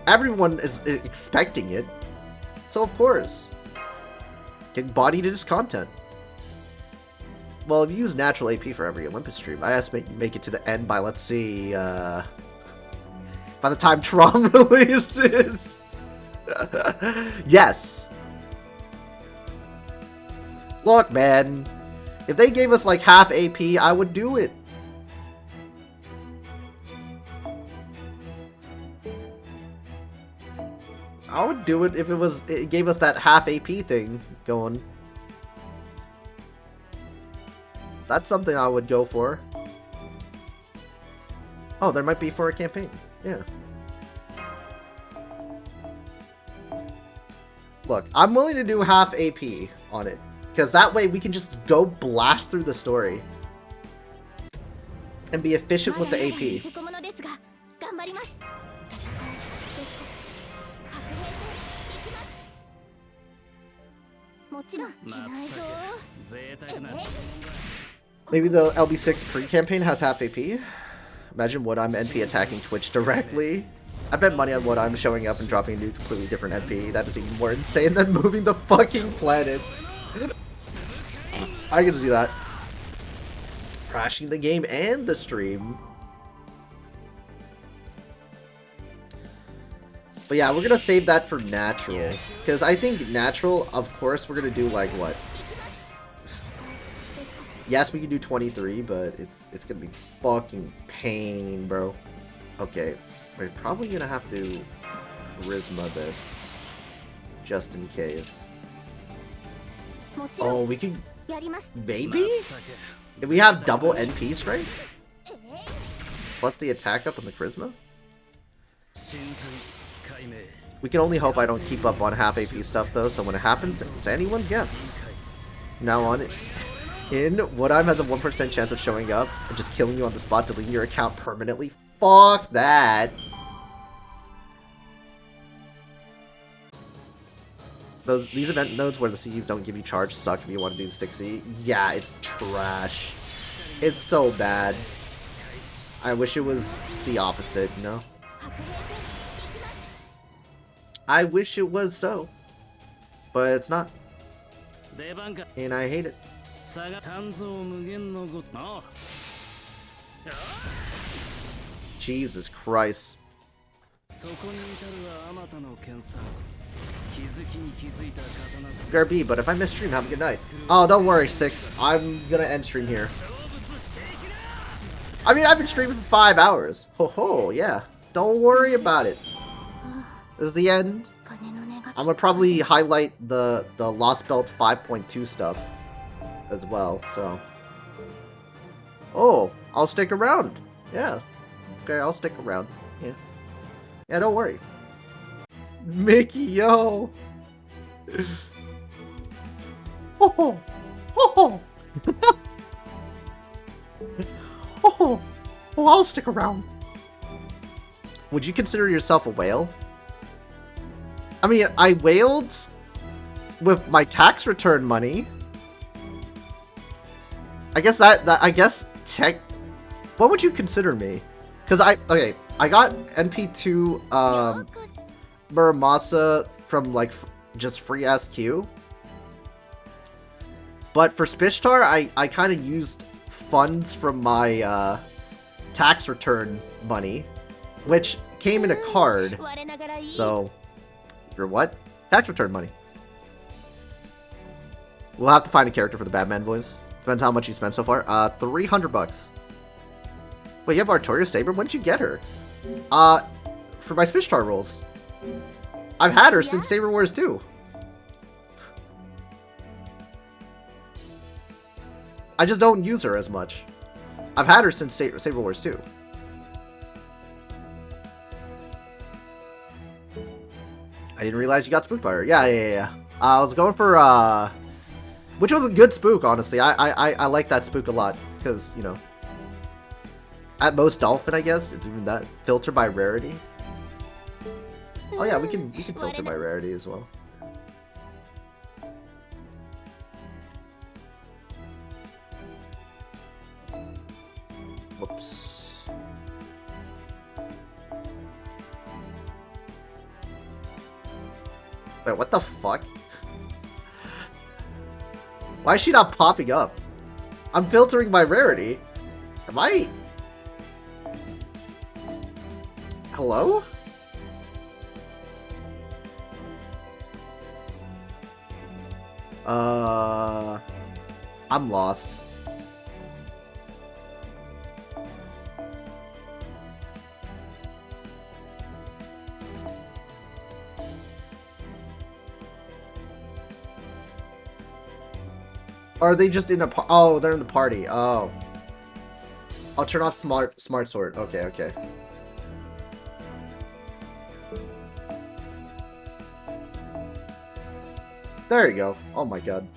Everyone is expecting it. So of course. Getting bodied is content. Well, if you use natural AP for every Olympus stream, I estimate you make it to the end by, let's see, by the time Tron releases. Yes. Look, man. If they gave us like half AP, I would do it. I would do it if it gave us that half AP thing going. That's something I would go for. Oh, there might be for a campaign. Yeah. Look, I'm willing to do half AP on it. Because that way we can just go blast through the story. And be efficient with the AP. Maybe the LB6 pre-campaign has half AP? Imagine what I'm NP attacking Twitch directly. I bet money on what I'm showing up and dropping a new completely different NP. That is even more insane than moving the fucking planets. I can see that. Crashing the game and the stream. But yeah, we're gonna save that for natural. Because I think natural, of course, we're gonna do like what? Yes, we can do 23, but it's gonna be fucking pain, bro. Okay, we're probably gonna have to charisma this. Just in case. Oh, we can... Maybe? If we have double NP strength? Plus the attack up on the charisma? We can only hope I don't keep up on half AP stuff though, so when it happens, it's anyone's guess. Now on in, what I'm has a 1% chance of showing up and just killing you on the spot, deleting your account permanently. Fuck that! These event nodes where the CEs don't give you charge suck if you want to do the 6E. Yeah, it's trash. It's so bad. I wish it was the opposite, you know? I wish it was so. But it's not. And I hate it. Jesus Christ. BRB, but if I miss stream, have a good night. Oh, don't worry, 6. I'm gonna end stream here. I mean, I've been streaming for 5 hours. Ho ho, yeah. Don't worry about it. This is the end. I'm gonna probably highlight the Lostbelt 5.2 stuff as well, so. Oh, I'll stick around. Yeah. Okay, I'll stick around. Yeah. Yeah, don't worry. Mickey, yo! Ho ho! Ho ho! Ho ho! Oh, I'll stick around. Would you consider yourself a whale? I mean, I whaled with my tax return money. I guess I guess what would you consider me? Because okay, I got NP2 Muramasa from like just free SQ. But for Spishtar, I kind of used funds from my tax return money, which came in a card. So, for what? Tax return money. We'll have to find a character for the Batman voice. Depends how much you spent so far. $300. Wait, you have Artorias Saber? When did you get her? For my Spishtar rolls. I've had her since Saber Wars 2. I just don't use her as much. I've had her since Saber Wars 2. I didn't realize you got spooked by her. Yeah. I was going for, which was a good spook, honestly. I like that spook a lot. Because, you know. At most Dolphin, I guess. If even that. Filter by rarity. Oh yeah, we can filter by rarity as well. Whoops. Wait, what the fuck? Why is she not popping up? I'm filtering by rarity. Am I... Hello? I'm lost. Or are they just in a oh, they're in the party. Oh. I'll turn off smart sort. Okay. There you go. Oh my god.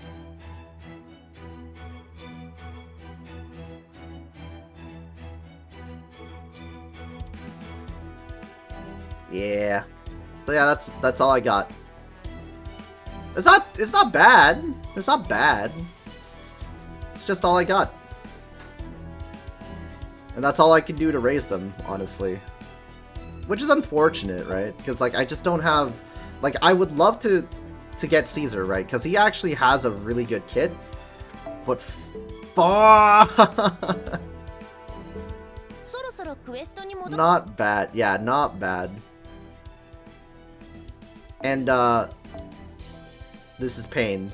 Yeah. So yeah, that's all I got. It's not bad. It's not bad. It's just all I got. And that's all I can do to raise them, honestly. Which is unfortunate, right? Because, like, I just don't have... Like, I would love to get Caesar, right? Because he actually has a really good kit. But... Not bad. Yeah, not bad. And, this is pain.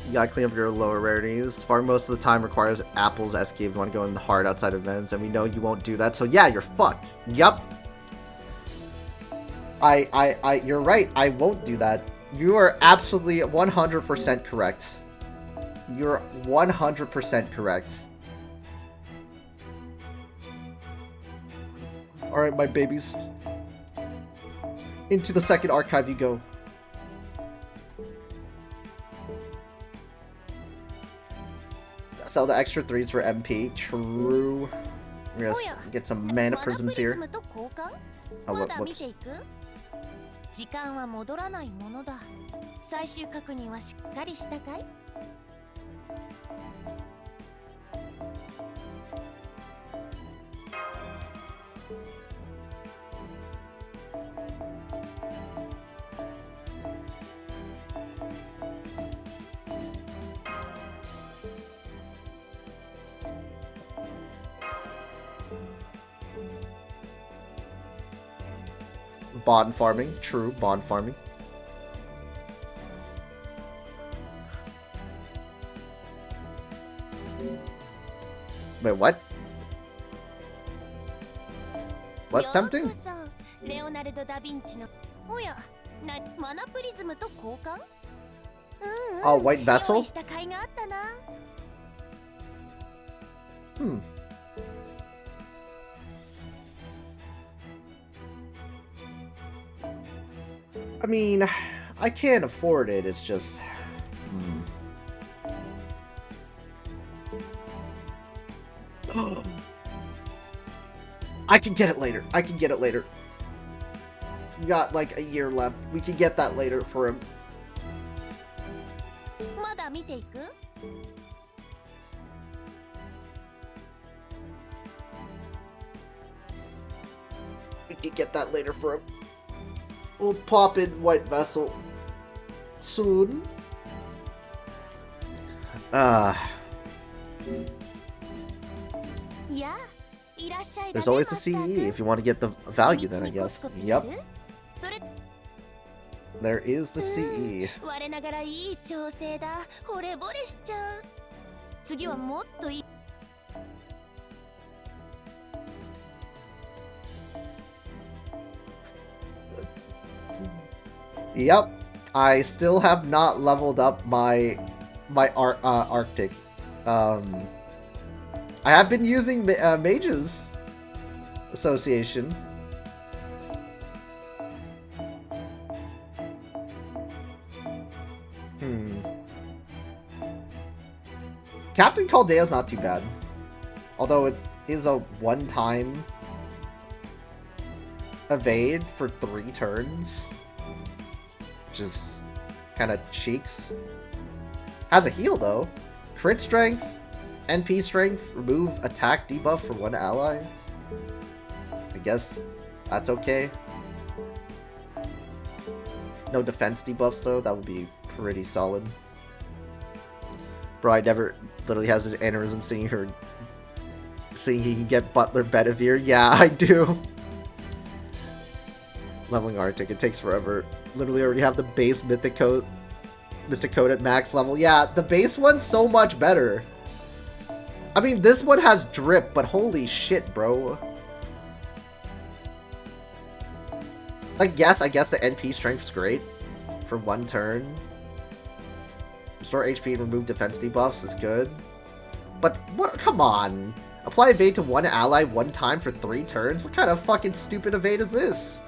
You gotta clean up your lower rarities. Farming most of the time requires apples SK if you want to go in the hard outside events, and we know you won't do that, so yeah, you're fucked. Yup. You're right, I won't do that. You are absolutely 100% correct. You're 100% correct. Alright, my babies. Into the second archive you go. Sell the extra 3s for MP. True. We're gonna get some mana prisms here. Oh, whoops. 時間は戻らないものだ。最終確認はしっかりしたかい? Bond farming. True, bond farming. Wait, what? What's tempting? Oh, white vessel? Hmm. I mean, I can't afford it, it's just... I can get it later. I can get it later. We got like a year left. We can get that later for him. We can get that later for him. We'll pop in white vessel soon. There's always the CE if you want to get the value then, I guess. Yep. There is the CE. Yep. I still have not leveled up my Arctic. I have been using Mages Association. Captain Caldea's not too bad. Although it is a one-time evade for 3 turns. Which is kind of cheeks. Has a heal though. Crit strength, NP strength, remove attack debuff for 1 ally. I guess that's okay. No defense debuffs though, that would be pretty solid. Bro, I never literally has an aneurysm seeing he can get Butler Bedivere. Yeah, I do. Leveling Arctic, it takes forever. Literally already have the base Mystic Code at max level. Yeah, the base one's so much better. I mean, this one has drip, but holy shit, bro. Like, yes, I guess the NP strength's great for 1 turn. Restore HP and remove defense debuffs is good. But, what? Come on. Apply evade to 1 ally 1 time for 3 turns? What kind of fucking stupid evade is this?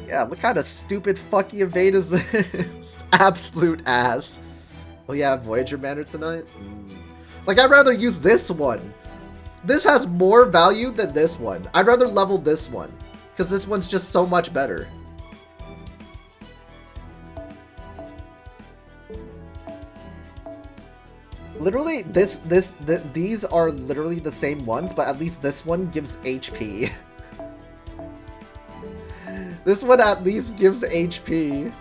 Yeah, what kind of stupid fucking evade is this? Absolute ass. Oh yeah, Voyager banner tonight? Like, I'd rather use this one. This has more value than this one. I'd rather level this one. Because this one's just so much better. Literally, these are literally the same ones, but at least this one gives HP. This one at least gives HP.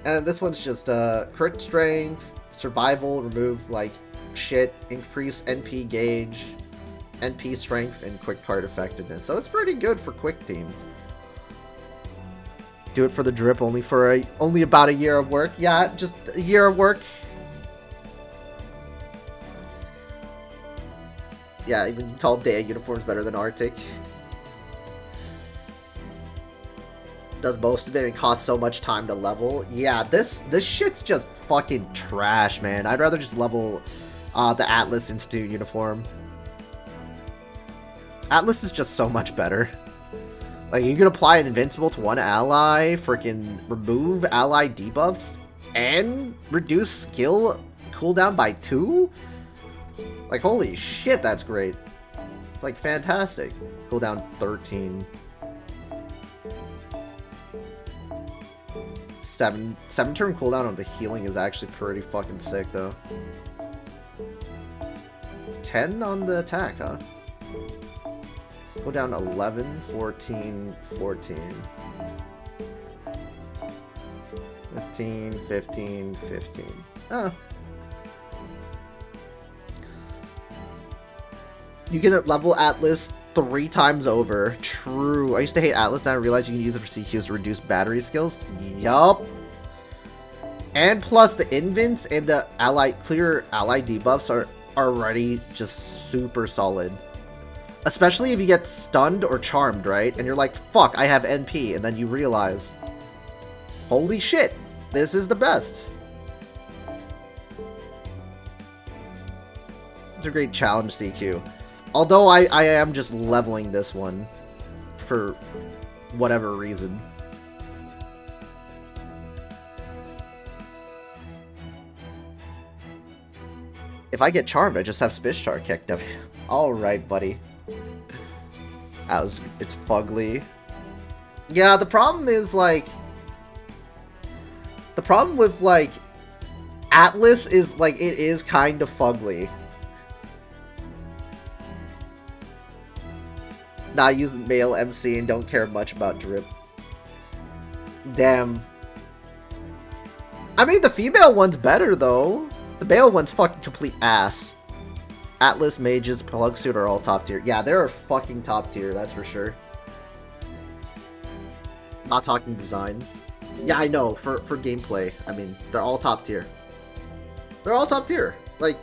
And this one's just crit strength, survival, remove like shit, increase NP gauge, NP strength, and quick card effectiveness. So it's pretty good for quick themes. Do it for the drip only about a year of work. Yeah, just a year of work. Yeah, even called day uniforms better than Arctic. Does most of it and costs so much time to level. Yeah, this shit's just fucking trash, man. I'd rather just level the Atlas Institute uniform. Atlas is just so much better. Like, you can apply an invincible to one ally, freaking remove ally debuffs, and reduce skill cooldown by 2? Like, holy shit, that's great. It's like fantastic. Cooldown 13. 7 turn cooldown on the healing is actually pretty fucking sick though. 10 on the attack, huh? Go down 11, 14, 14. 15, 15, 15. Oh. You can level Atlas 3 times over. True. I used to hate Atlas, and I realized you can use it for CQs to reduce battery skills. Yup. And plus the invents and the clear ally debuffs are already just super solid. Especially if you get stunned or charmed, right? And you're like, fuck, I have NP. And then you realize, holy shit, this is the best. It's a great challenge CQ. Although I am just leveling this one for whatever reason. If I get charmed, I just have Spishchar kick W. Alright, buddy. It's fugly. Yeah, the problem is, like... The problem with, like... Atlas is, like, it is kind of fugly. Not using male MC and don't care much about drip. Damn. I mean, the female one's better, though. The male one's fucking complete ass. Atlas, Mages, Plug Suit are all top tier. Yeah, they're fucking top tier, that's for sure. Not talking design. Yeah, I know, for gameplay. I mean, they're all top tier. They're all top tier. Like,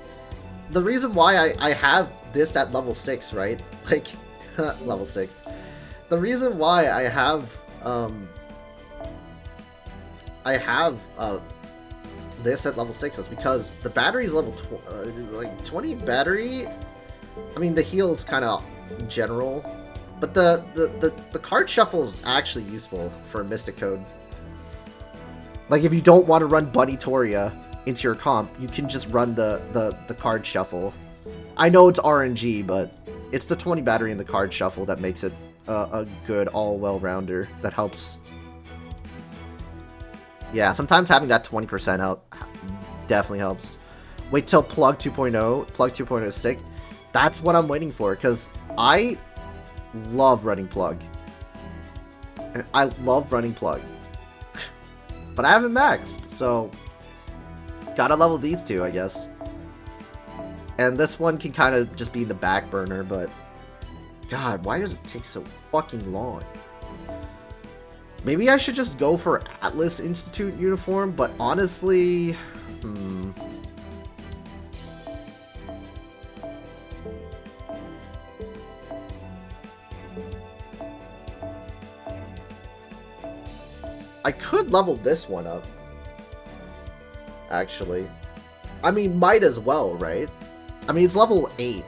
the reason why I have this at level 6, right? Like, level 6. The reason why I have this at level 6 is because the battery is level like 20 battery. I mean, the heal is kind of general, but the card shuffle is actually useful for Mystic Code. Like, if you don't want to run Bunny Toria into your comp, you can just run the card shuffle. I know it's RNG, but it's the 20 battery in the card shuffle that makes it a good all well-rounder that helps. Yeah, sometimes having that 20% help definitely helps. Wait till Plug 2.0, Plug 2.0 is sick. That's what I'm waiting for, because I love running Plug. I love running Plug. But I haven't maxed, so gotta level these two, I guess. And this one can kind of just be in the back burner, but God, why does it take so fucking long? Maybe I should just go for Atlas Institute uniform, but honestly, I could level this one up. Actually. I mean, might as well, right? I mean, it's level 8.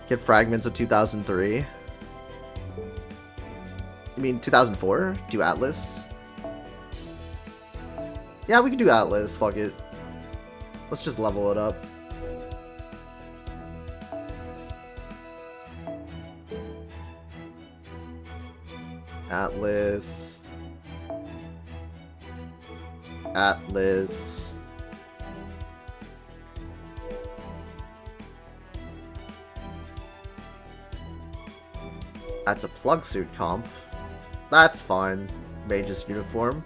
Get fragments of 2003. You mean 2004? Do Atlas? Yeah, we can do Atlas. Fuck it. Let's just level it up. Atlas. Atlas. That's a plug suit comp. That's fine. Mage's uniform.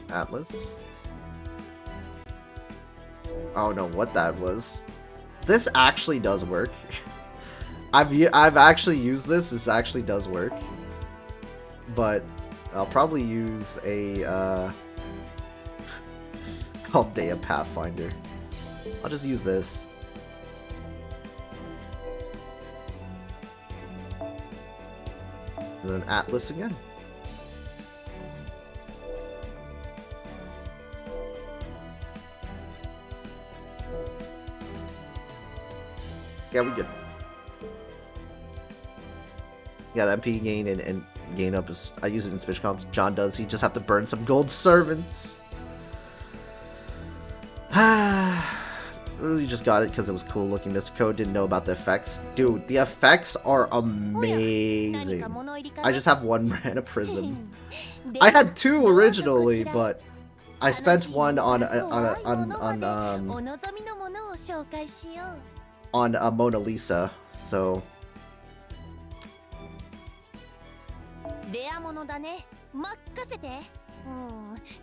Atlas. I don't know what that was. This actually does work. I've actually used this. This actually does work. But I'll probably use a called Day of Pathfinder. I'll just use this. And then Atlas again. Yeah, we good. Yeah, the MP gain and gain up is... I use it in Spitch comps. John does. He just have to burn some gold servants. Really just got it because it was cool looking. This code didn't know about the effects. Dude, the effects are amazing. I just have one mana prism. I had two originally, but I spent one on a Mona Lisa, so... レアものだね。任せて。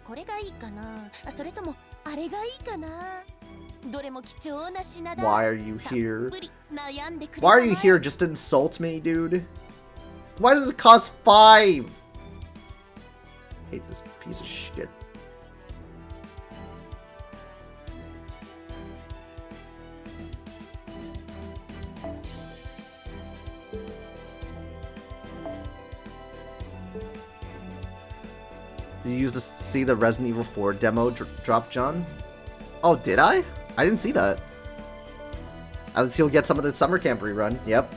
これがいいかな。それともあれがいいかな。どれも貴重な品だ。Why are you here? Why are you here just to insult me, dude? Why does it cost 5? Hate this piece of shit. Did you use to see the Resident Evil 4 demo drop, John? Oh, did I? I didn't see that. At least he'll get some of the summer camp rerun. Yep.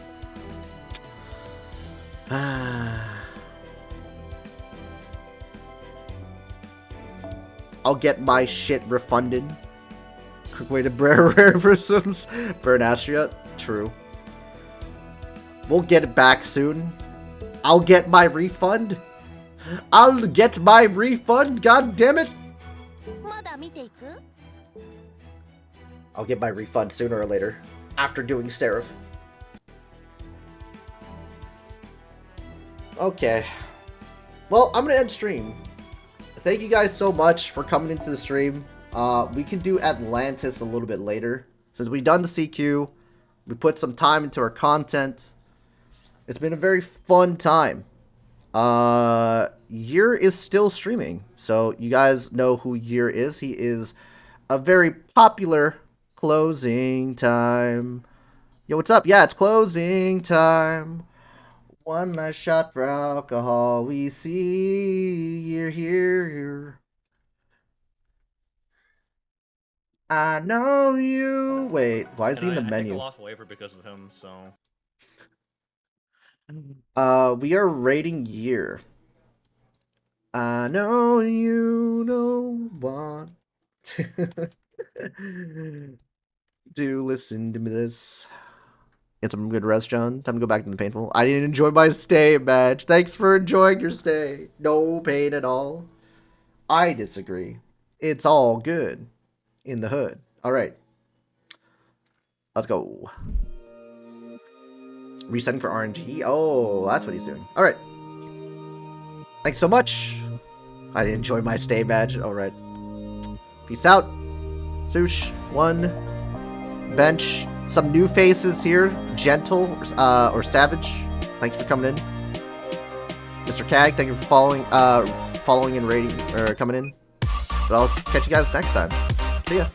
I'll get my shit refunded. Quick way to rare prisms. Burn Astria. True. We'll get it back soon. I'll get my refund. I'll get my refund, god damn it! I'll get my refund sooner or later, after doing Seraph. Okay. Well, I'm gonna end stream. Thank you guys so much for coming into the stream. We can do Atlantis a little bit later. Since we've done the CQ, we put some time into our content. It's been a very fun time. Year is still streaming, so you guys know who Year is. He is a very popular closing time. Yo, what's up? Yeah, it's closing time. One last shot for alcohol. We see Year here. I know you. Wait, why is he in the menu? I think I lost flavor because of him, so. We are rating Year. I know you know what. Do listen to me this. Get some good rest, John. Time to go back to the painful. I didn't enjoy my stay, Madge. Thanks for enjoying your stay. No pain at all. I disagree. It's all good in the hood. Alright. Let's go. Resetting for RNG. Oh, that's what he's doing. Alright. Thanks so much. I didn't enjoy my stay, badge. Alright. Peace out. Sush. 1. Bench. Some new faces here. Gentle or Savage. Thanks for coming in. Mr. Cag, thank you for following and rating or coming in. But I'll catch you guys next time. See ya.